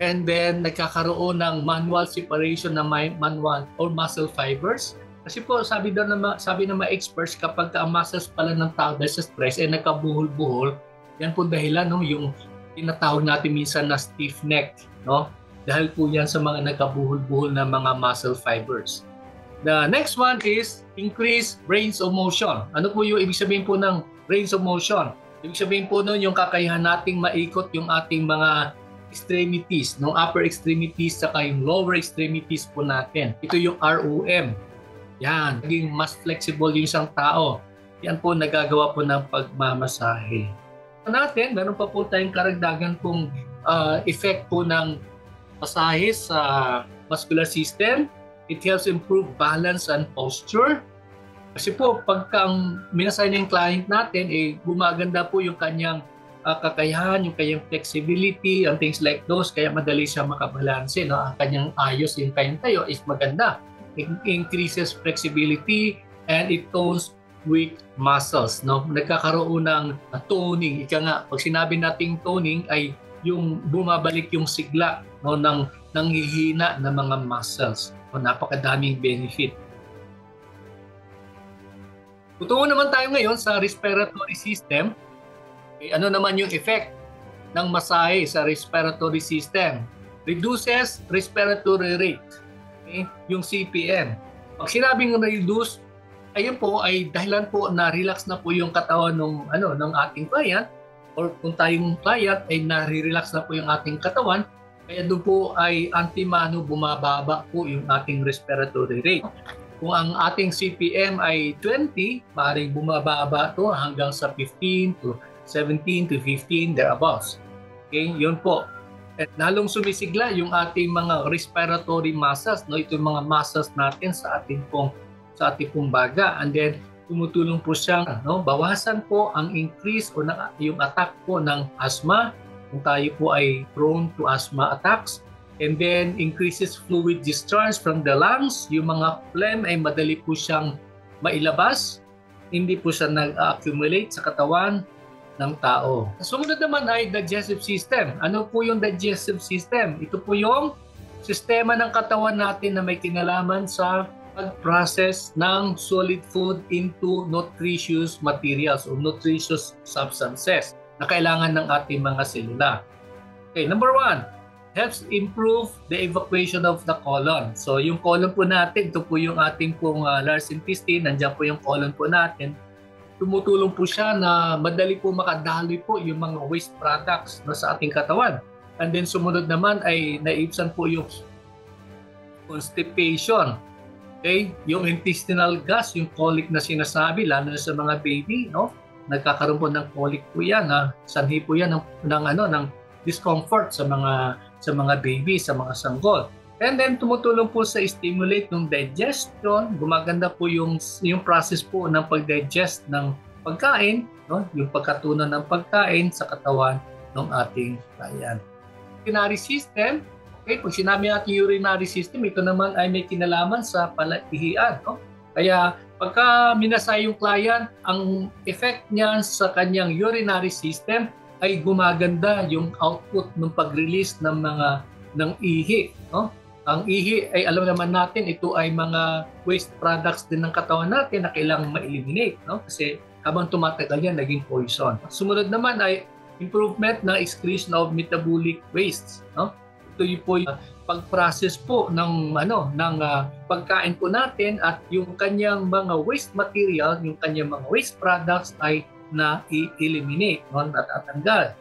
and then nagkakaroon ng manual separation ng manual or muscle fibers. Kasi po sabi ng mga experts, kapag ang muscles pala ng tao dahil sa stress ay nagkabuhol-buhol, yan po dahilan, no, yung tinatawag natin minsan na stiff neck, no? Dahil po yan sa mga nagkabuhol-buhol na mga muscle fibers. The next one is increased range of motion. Ano po yung ibig sabihin po ng range of motion? Ibig sabihin po nun yung kakayahan nating maikot yung ating mga extremities, no, upper extremities saka yung lower extremities po natin. Ito yung ROM. Yan, naging mas flexible yung isang tao. Yan po nagagawa po ng pagmamasahe. Natin, meron pa po tayong karagdagan pong effect po ng masahe sa muscular system. It helps improve balance and posture. Kasi po, pagka minasahe ng client natin, gumaganda po yung kanyang kakayahan, yung kanyang flexibility, and things like those, kaya madali siya makabalanse. No? Ang kanyang ayos, yung kanyang tayo is maganda. It increases flexibility and it tones weak muscles, no? Nagkakaroon ng toning. Ika nga, pag sinabi nating toning ay yung bumabalik yung sigla, no, ng hihina ng mga muscles. So, napakadaming benefit. Tutungo naman tayo ngayon sa respiratory system. Okay, ano naman yung effect ng masahe sa respiratory system? Reduces respiratory rate. Okay? Yung CPM. Pag sinabing reduce, ayun po ay dahilan po na relax na po yung katawan ng ating client, or kung tayong client ay nare-relax na po yung ating katawan, kaya doon po ay antimano bumababa po yung ating respiratory rate. Kung ang ating CPM ay 20, maaaring bumababa to hanggang sa 15 to 17 to 15, thereabouts. Okay, yun po. At lalong sumisigla yung ating mga respiratory muscles, no? Ito yung mga muscles natin sa ating pong baga. And then, tumutulong po siyang bawasan po ang increase o yung attack po ng asthma, kung tayo po ay prone to asthma attacks. And then increases fluid discharge from the lungs. Yung mga phlegm ay madali po siyang mailabas. Hindi po siya nag-accumulate sa katawan ng tao. Sumunod naman ay digestive system. Ano po yung digestive system? Ito po yung sistema ng katawan natin na may kinalaman sa pag-process ng solid food into nutritious materials o nutritious substances na kailangan ng ating mga selula. Okay, number 1. Helps improve the evacuation of the colon. So yung colon po natin, ito po yung ating pong large intestine, nandiyan po yung colon po natin. Tumutulong po siya na madali po makadaloy po yung mga waste products sa ating katawan. And then sumunod naman ay naibsan po yung constipation. Okay? Yung intestinal gas, yung colic na sinasabi, lalo na sa mga baby, no? Nagkakaroon po ng colic po yan, sanhi po yan ng discomfort sa mga baby, sa mga sanggol. And then tumutulong po sa stimulate ng digestion, gumaganda po yung process po ng pag-digest ng pagkain, no? Yung pagkatunan ng pagkain sa katawan ng ating client. Urinary system, okay, pag sinabi natin urinary system, ito naman ay may kinalaman sa palahihian, no? Kaya pagka minasay yung client, ang effect niya sa kanyang urinary system ay gumaganda yung output ng pag-release ng ihi, no? Ang ihi ay alam naman natin ito ay mga waste products din ng katawan natin na kailangang ma-eliminate, no? Kasi habang tumatagal yan naging poison. Sumunod naman ay improvement na excretion of metabolic wastes, no? Ito yung po yung pag-process po ng pagkain po natin at yung kanyang mga waste material, yung kanyang mga waste products ay na i-eliminate, no, at tatanggal.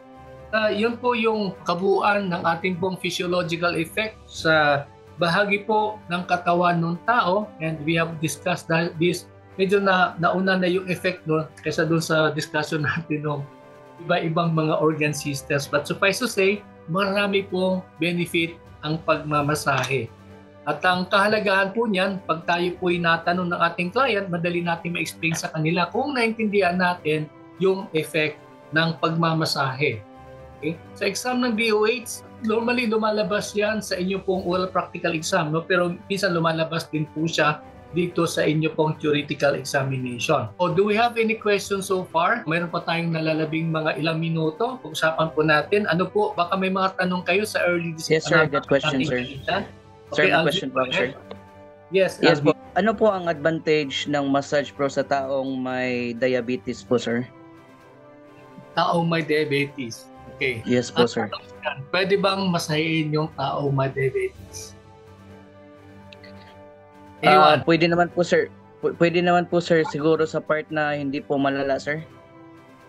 Yun po yung kabuuan ng ating pong physiological effect sa bahagi po ng katawan ng tao, and we have discussed this. Medyo nauna na yung effect doon kaysa doon sa discussion natin ng iba-ibang mga organ systems. But suffice to say, marami pong benefit ang pagmamasahe. At ang kahalagahan po niyan, pag tayo po ay natanong ng ating client, madali natin ma-explain sa kanila kung naintindihan natin yung effect ng pagmamasahe. Okay? Sa exam ng DOH, normally lumalabas yan sa inyo pong oral practical exam, no? Pero minsan lumalabas din po siya dito sa inyo pong theoretical examination. So, do we have any questions so far? Mayroon pa tayong nalalabing mga ilang minuto. Pag-usapan po natin. Ano po, baka may mga tanong kayo sa early discussion. Yes, sir. I got question, sir. Okay, sir, may question po, sir. Yes, yes po. Ano po ang advantage ng massage pro sa taong may diabetes po, sir? Taong may diabetes. Okay. Yes po, sir. Pwede bang masahin yung taong may diabetes? Pwede naman po, sir. Pwede naman po, sir, siguro sa part na hindi po malala, sir.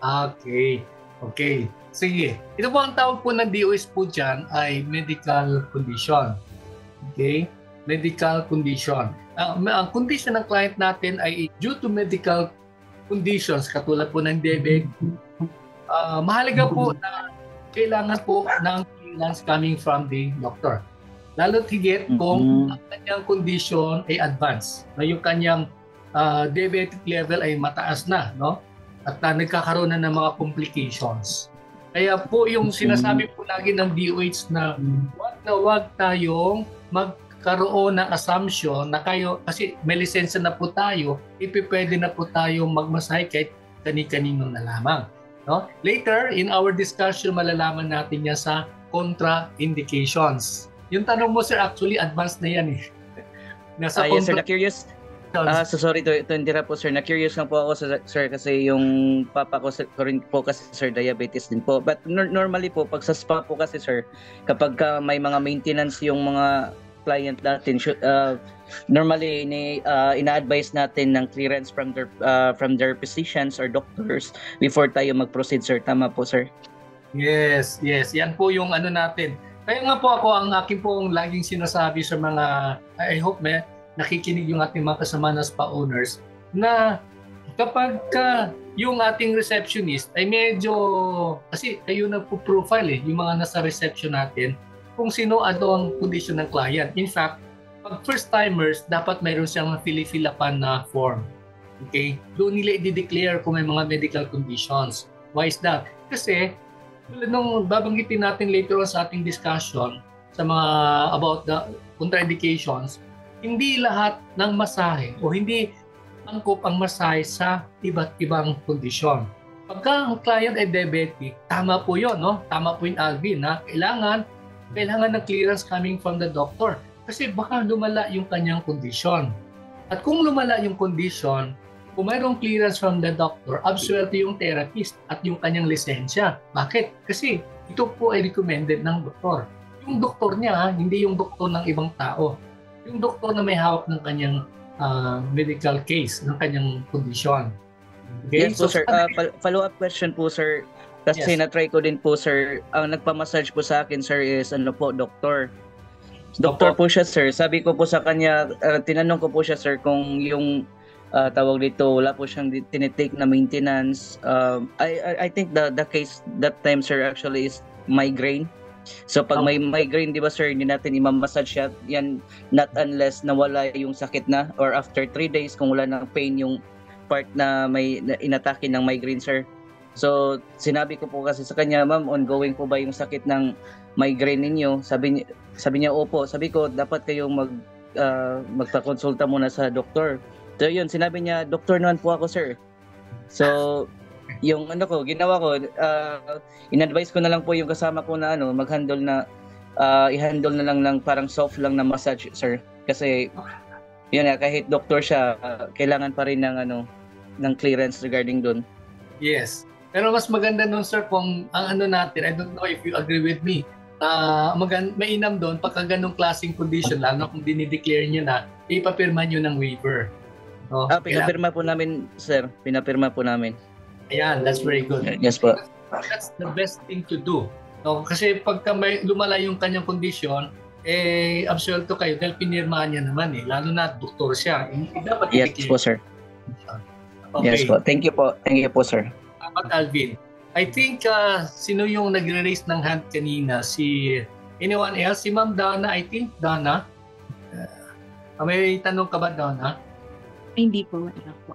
Okay. Okay. Sige. Ito po ang tawag po ng DOS po dyan ay medical condition. Okay? Medical condition. Ang condition ng client natin ay due to medical conditions katulad po ng diabetes. Mahalaga po na kailangan po ng clearance coming from the doctor. Lalo't higit kung ang kanyang condition ay advanced. Yung kanyang diabetic level ay mataas na, no? At nagkakaroon na ng mga complications. Kaya po yung sinasabi po lagi ng DOH na wag tayong magkaroon ng assumption na kayo, kasi may lisensya na po tayo, pwede na po tayo magmasahe kahit kani-kanino na lamang. No? Later, in our discussion, malalaman natin yan sa contraindications. Yung tanong mo, sir, actually, advanced na yan eh. Nasa Yes, sir, na-curious. So sorry to interrupt po, sir. Na-curious lang po ako, sir, kasi yung papa ko rin po kasi, sir, diabetes din po. But normally po, pag sa spa po kasi, sir, kapag may mga maintenance yung mga client natin, normally ina-advise natin ng clearance from their physicians or doctors before tayo mag-proceed, sir. Tama po, sir? Yes. Yan po yung ano natin. Kaya nga po ako, ang aking pong laging sinasabi sa mga, I hope nakikinig yung ating mga kasama na spa owners, na kapag yung ating receptionist ay medyo, kasi kayo nagpo-profile yung mga nasa reception natin, kung sino ang condition ng client. In fact, pag first-timers, dapat mayroon siyang fill-upan na form. Okay? Doon nila i-declare kung may mga medical conditions. Why is that? Kasi, nung babanggitin natin later on sa ating discussion sa mga about the contraindications, hindi lahat ng masahe o hindi angkop ang masahe sa iba't ibang kondisyon. Pagka ang client ay diabetic, tama po yun, no? Tama po yung Alvin, na kailangan ng clearance coming from the doctor kasi baka lumala yung kanyang kondisyon. At kung lumala yung kondisyon, kung mayroong clearance from the doctor, absuelto yung therapist at yung kanyang lisensya. Bakit? Kasi ito po ay recommended ng doktor. Yung doktor niya, hindi yung doktor ng ibang tao. Yung doktor na may hawak ng kanyang medical case, ng kanyang kondisyon. Okay? Yes po, sir. Follow-up question po, sir. Kasi na-try ko din po, sir. Ang nagpamassage po sa akin, sir, is doktor. Doktor po siya, sir. Sabi ko po sa kanya, tinanong ko po siya, sir, kung yung tawag dito, wala po siyang tinitake na maintenance. I think the case that time, sir, actually is migraine. So pag may migraine, di ba, sir, hindi natin i-massage yan not unless nawala yung sakit na or after 3 days kung wala ng pain yung part na may inatake ng migraine, sir. So sinabi ko po kasi sa kanya, ma'am, ongoing po ba yung sakit ng migraine ninyo? Sabi niya, opo. Sabi ko, dapat kayong magpa-konsulta muna sa doktor. So yun, sinabi niya, doktor naman po ako, sir. So, yung ginawa ko, in-advise ko na lang po yung kasama ko na mag-handle na, i-handle na lang ng parang soft lang na massage, sir. Kasi, yun kahit doktor siya, kailangan pa rin ng clearance regarding dun. Yes. Pero mas maganda nun, sir, kung ang natin, I don't know if you agree with me, mainam doon, pagka ganong klaseng condition, lalo kung dinideclare niya na, ipapirma niyo ng waiver. No? Pinapirma po namin, sir. Pinapirma po namin. Ayan, that's very good. Yes po. That's the best thing to do. No? Kasi pagka may lumala yung kanyang kondisyon, absuelto kayo dahil pinirmahan niya naman lalo na doktor siya. Dapat yes po, sir. Okay. Yes po. Thank you po. Thank you po, sir. Alvin, I think sino yung nagre-raise ng hand kanina? Anyone else? Si Ma'am Dana, I think. Dana? May tanong ka ba, Dana? Hindi po. Wala po.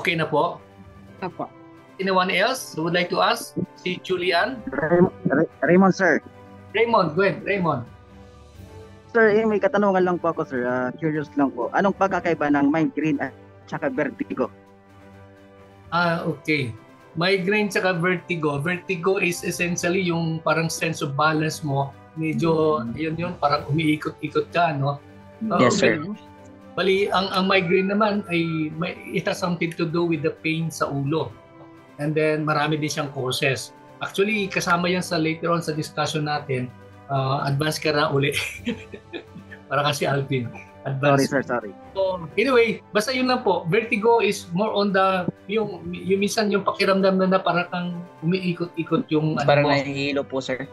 Okay na po? Apo. Anyone else who would like to ask? Si Julian? Raymond, sir. Raymond, go ahead. Raymond. Sir, may katanungan lang po ako, sir. Curious lang po. Anong pagkakaiba ng migraine at saka vertigo? Okay. Migraine saka vertigo. Vertigo is essentially yung parang sense of balance mo. Medyo, yun, parang umiikot-ikot ka, no? Yes, sir. Bali, ang migraine naman ay it has something to do with the pain sa ulo. And then, marami din siyang causes. Actually, kasama yan sa later on sa discussion natin. Advance ka na uli. Para kasi Alvin. Advance. Sorry, sir. Sorry. So, anyway, basta yun lang po. Vertigo is more on yung minsan yung pakiramdam na parang kang umiikot-ikot yung parang nahihilo po, sir.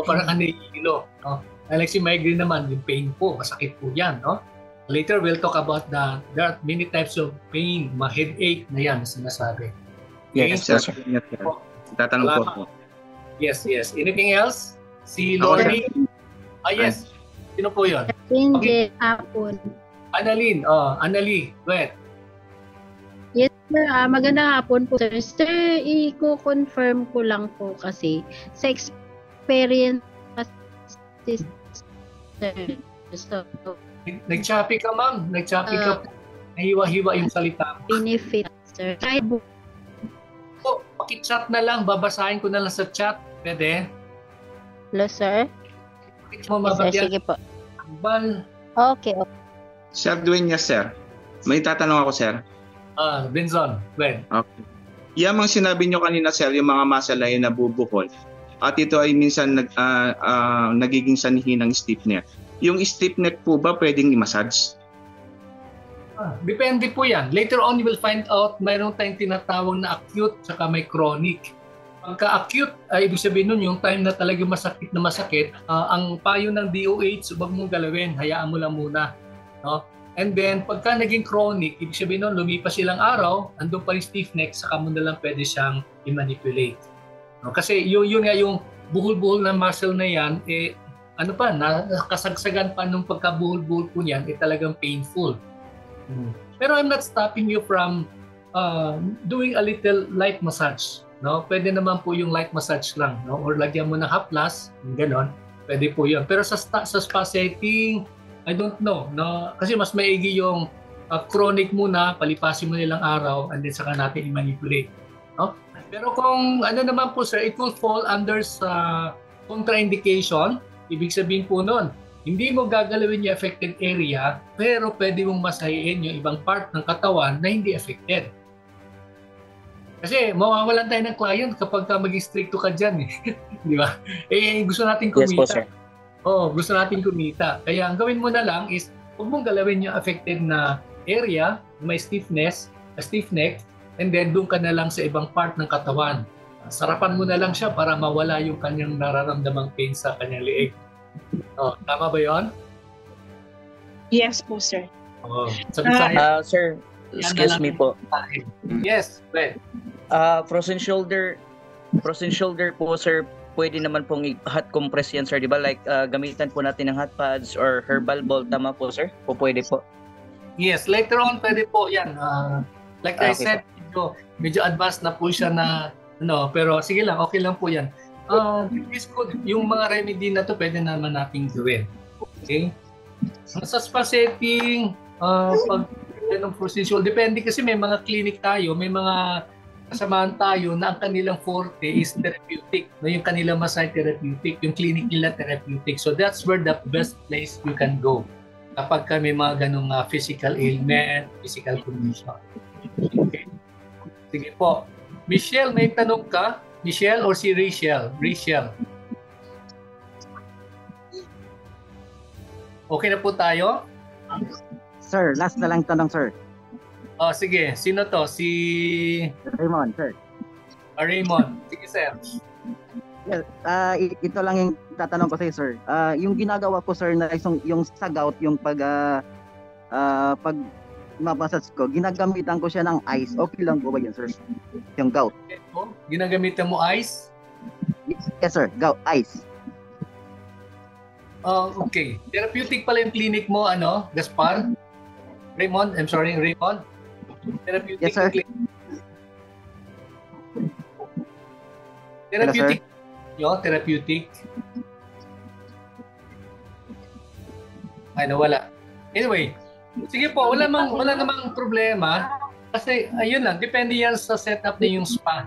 Parang kang nahihilo. No? Like si migraine naman, yung pain po, masakit po yan, no? Later, we'll talk about there are many types of pain, headache na yan, sinasabi. Okay? Yes, sir. Yes, sir. Tatanong po. Yes. Anything else? Si Lori? Yes. Sino po yun? Hindi hapon. Annalyn. Annalyn, go ahead. Yes, sir. Magandang hapon po, sir. Sir, i-confirm ko lang po kasi sa experience kasi, sir, So, Nag-choppy ka, ma'am. Nag-choppy ka. Nahiwa-hiwa yung salita. benefit, sir. Kahit So, pakichat na lang. Babasahin ko na lang sa chat. Pwede? hello, sir. Pakichat mo Yes, sir. mabagyan. Sige po. Bal. Okay, okay. Sir Dwayne, yes sir. May tatanong ako sir. Benzon. When? Okay. Yung mga sinabi nyo kanina sir, yung mga muscle ay nabubukol. At ito ay minsan nagiging sanhi ng stiff neck. Yung stiff neck po ba pwedeng i-massage? Depende po yan. Later on, you will find out mayroon tayong tinatawag na acute saka may chronic. Pagka acute, ibig sabihin nun yung time na talagang masakit, ang payo ng DOH, huwag mong galawin, hayaan mo lang muna. No? And then, pagka naging chronic, ibig sabihin nun, lumipas ilang araw, andun pa rin stiff neck, saka mo na lang pwede siyang i-manipulate. No? Kasi yun nga yung buhol-buhol na muscle na yan, nakasagsagan pa nung pagkabuhol-buhol po niyan, talagang painful. Pero I'm not stopping you from doing a little light massage. No? Pwede naman po yung light massage lang. No? Or lagyan mo ng haplas, ganon. Pwede po yun. Pero sa spa setting, I don't know. No? Kasi mas maigi yung chronic muna, palipasin mo nilang araw, and then saka natin i-manipulate. No? Pero kung ano naman po sir, it will fall under sa contraindication. Ibig sabihin po nun, hindi mo gagalawin yung affected area, pero pwede mong masahiin yung ibang part ng katawan na hindi affected. Kasi mawawalan tayo ng client kapag maging stricto ka dyan. Di ba? Gusto natin kumita. Yes po, sir. Gusto natin kumita. Kaya ang gawin mo na lang is, huwag mong galawin yung affected na area, may stiff neck, and then doon ka na lang sa ibang part ng katawan. Sarapan mo na lang siya para mawala yung kanyang nararamdamang pain sa kanyang leeg. Tama ba yun? Yes po, sir. Sabi tayo. Sir, excuse me po. Yes, well. Frozen shoulder po, sir, pwede naman pong hot compress yan, sir, di ba? Like, gamitan po natin ng hot pads or herbal ball, tama po, sir? Pwede po. Yes, later on, pwede po yan. Like I Okay said, medyo advanced na po siya na, pero sige lang, okay lang po yan. This good. Yung mga remedy na to, pwede naman nating gawin. Okay? Sa spa setting, pag ng procedure, depende kasi may mga clinic tayo, may mga kasamahan tayo na ang kanilang forte is therapeutic. No, yung kanilang massage therapeutic, yung clinic nila therapeutic. So that's where the best place you can go kapag may mga ganung physical ailment, physical condition. Okay. Sige po. Michelle, may tanong ka? Michelle or si Rachel? Rachel. Okay na po tayo? Sir, last na lang tanong, sir. Sige. Sino to? Si Raymond, sir. Raymond. Sige, sir. Well, ito lang yung tatanong ko sa'yo, sir. Yung ginagawa ko, sir, na yung sa gout, yung pag mapasas ko, ginagamitan ko siya ng ice. Okay lang po ba yan, sir? Yung gout. Ginagamitan mo ice? Yes, sir. Gout, ice. Okay. Therapeutic pala yung clinic mo, Gaspar? Raymond? I'm sorry, Raymond? Therapeutic. Yes, sir. Therapeutic. Therapeutic. Ay, nawala. Anyway, sige po, wala namang problema. Kasi, ayun lang, depende yan sa setup na yung spa.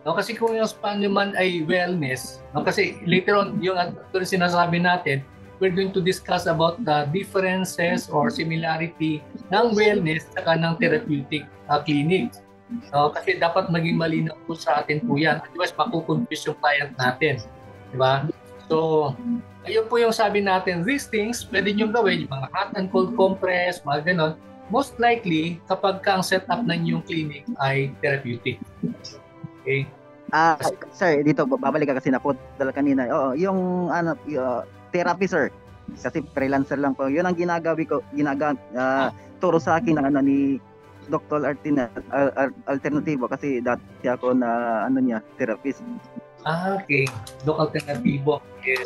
No, kasi kung yung spa naman ay wellness, kasi later on, yung sinasabi natin, we're going to discuss about the differences or similarity ng wellness at ng therapeutic clinic. No, kasi dapat maging malinaw po sa atin po yan. Otherwise, makukonfuse yung client natin. Diba? So, ayun po yung sabi natin, these things, pwede nyo gawin, yung mga hot and cold compress, mga ganon. Most likely, kapag ang setup ng yung clinic ay therapeutic. Okay? Sir, dito, babalik ka kasi naputol kanina. Oo, yung therapy, sir. Kasi freelancer lang po. Yun ang turo sa akin ng ni Dr. Alternativo kasi dati ako na therapist. Okay. Doc Alternativo. Yes.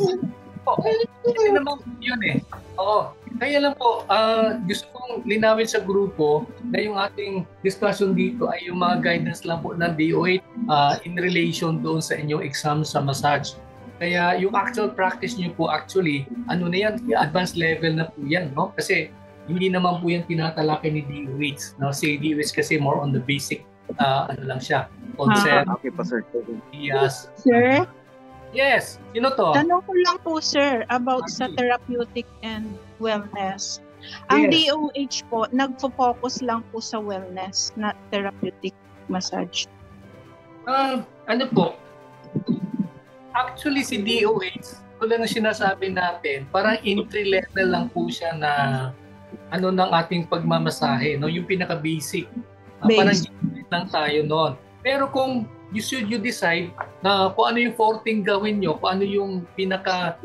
Kasi naman yun eh. Oo. Kaya lang po, gusto kong linawin sa grupo na yung ating discussion dito ay yung mga guidance lang po ng DOH in relation doon sa inyong exam sa massage. Kaya yung actual practice nyo po actually, ano na yan, advanced level na po yan, no? Kasi hindi naman po yan tinatalakay ni DOH. No? Si DOH kasi more on the basic, ano lang siya, concept, Okay po, sir. ideas. Sir, Yes, sino to? tanong ko lang po, sir, about sa therapeutic and wellness. Ang Yes. DOH po, nagfo-focus lang po sa wellness, not therapeutic massage. Ano po? Actually, si DOH, tulad ng sinasabi natin, parang entry level lang po siya na ano ng ating pagmamasahe, no? Yung pinaka-basic. Parang Basic. lang tayo noon. Pero kung you decide na kung ano yung forting gawin nyo, kung ano yung pinaka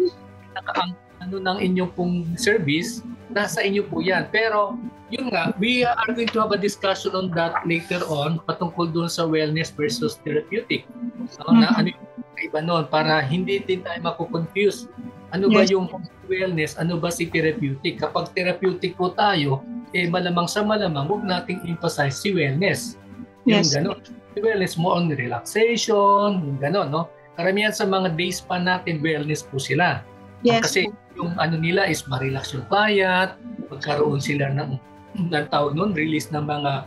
ano ng inyong pong service, nasa inyo po yan. Pero yun nga, we are going to have a discussion on that later on patungkol doon sa wellness versus therapeutic. So, na ano yung iba noon para hindi din tayo mako-confuse. Ano ba Yes. yung wellness, ano ba si therapeutic? Kapag therapeutic po tayo, malamang sa malamang, huwag nating emphasize si wellness. Yung Yes. gano'n. Si wellness more on relaxation, yung gano'n, no? Karamihan sa mga day spa natin, wellness po sila. Yes. Kasi yung ano nila is ma-relax yung client, magkaroon sila ng tawag nun, release ng mga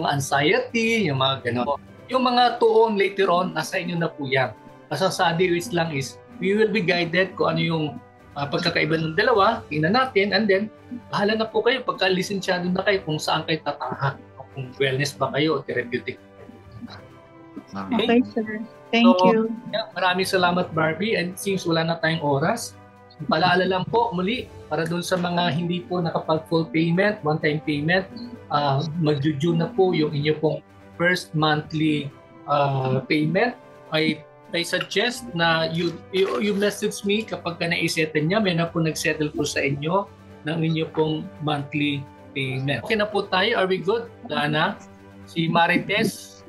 anxiety, yung mga gano'n. Yung mga tuon later on, nasa inyo na po yan. Basta sa DOH lang is, we will be guided kung ano yung pagkakaiba ng dalawa, tingnan natin, and then, bahala na po kayo, pagka-lisensyado na kayo kung saan kayo tatahan. Kung wellness ba kayo o therapeutic. Okay, sir. Thank So, you. Yeah, maraming salamat, Barbie. And since wala na tayong oras, palaala lang po muli para doon sa mga hindi po nakapag-full payment, one-time payment, mag-due na po yung inyo pong first monthly payment. I suggest na you message me kapag ka na-settle niya. May na po nag-settle po sa inyo ng inyo pong monthly payment. Okay na po tayo. Are we good? Lana? Si Marites?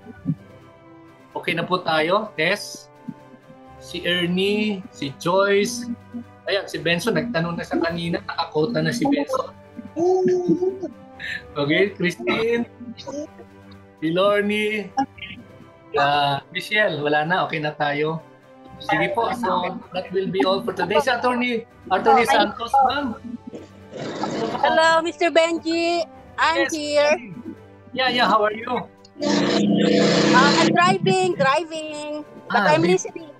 Okay na po tayo. Tess? Si Ernie? Si Joyce? Ayan, si Benson. Nagtanong na sa kanina. Nakakota na si Benson. Okay, Christine? Si Lorne? Michelle, wala na. Okay na tayo. Sige po. So, that will be all for today. Si Attorney Santos, ma'am. Hello, Mr. Benji. I'm Yes. here. Yeah. How are you? I'm driving, but I'm okay. listening.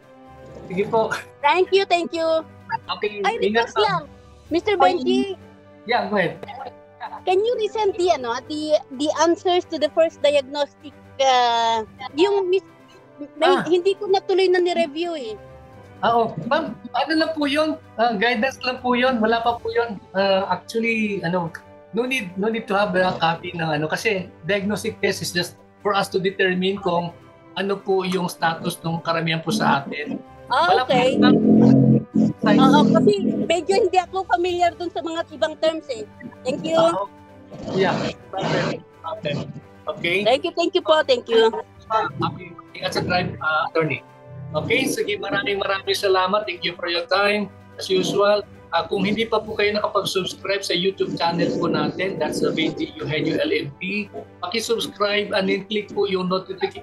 Sige po. Thank you. Okay. Ay, Ingat request po. lang. Mr. Benji, Yeah, go ahead. can you resend the answers to the first diagnostic? Hindi ko natuloy na ni-review eh. Oo. Ma'am, ano lang po yun? Guidance lang po yun. Wala pa po yun. Actually, no need to have a copy ng kasi diagnostic test is just for us to determine kung ano po yung status ng karamihan po sa atin. Wala Okay. po Oo, kasi medyo hindi ako familiar dun sa mga ibang terms eh. Thank you. Yeah. Okay. Thank you po. Thank you. Okay. Ingat sa drive, attorney. Okay, sige, maraming salamat. Thank you for your time. As usual, kung hindi pa po kayo nakapag-subscribe sa YouTube channel po natin, that's the Benji Eugenio LMP. Paki-subscribe and then click po yung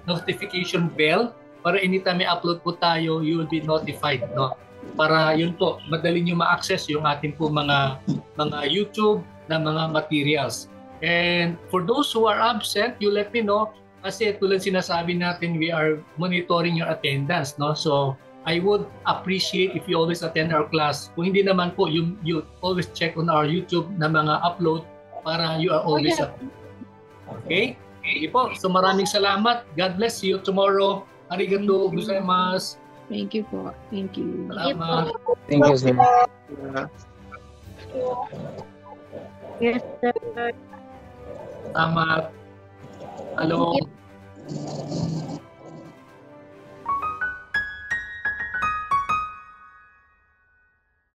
notification bell para anytime may upload po tayo, you will be notified, no? Para yun po, madali nyo ma-access yung ating po mga YouTube na mga materials. And for those who are absent, you let me know kasi tulad sinasabi natin, we are monitoring your attendance, no? So I would appreciate if you always attend our class. Kung hindi naman po, you always check on our YouTube na mga upload para you are always okay? Okay po. So maraming salamat. God bless you tomorrow. Arigato gozaimasu. Thank you po. Thank you. Salamat. Thank you, sir. Yes, sir. Salamat. Hello.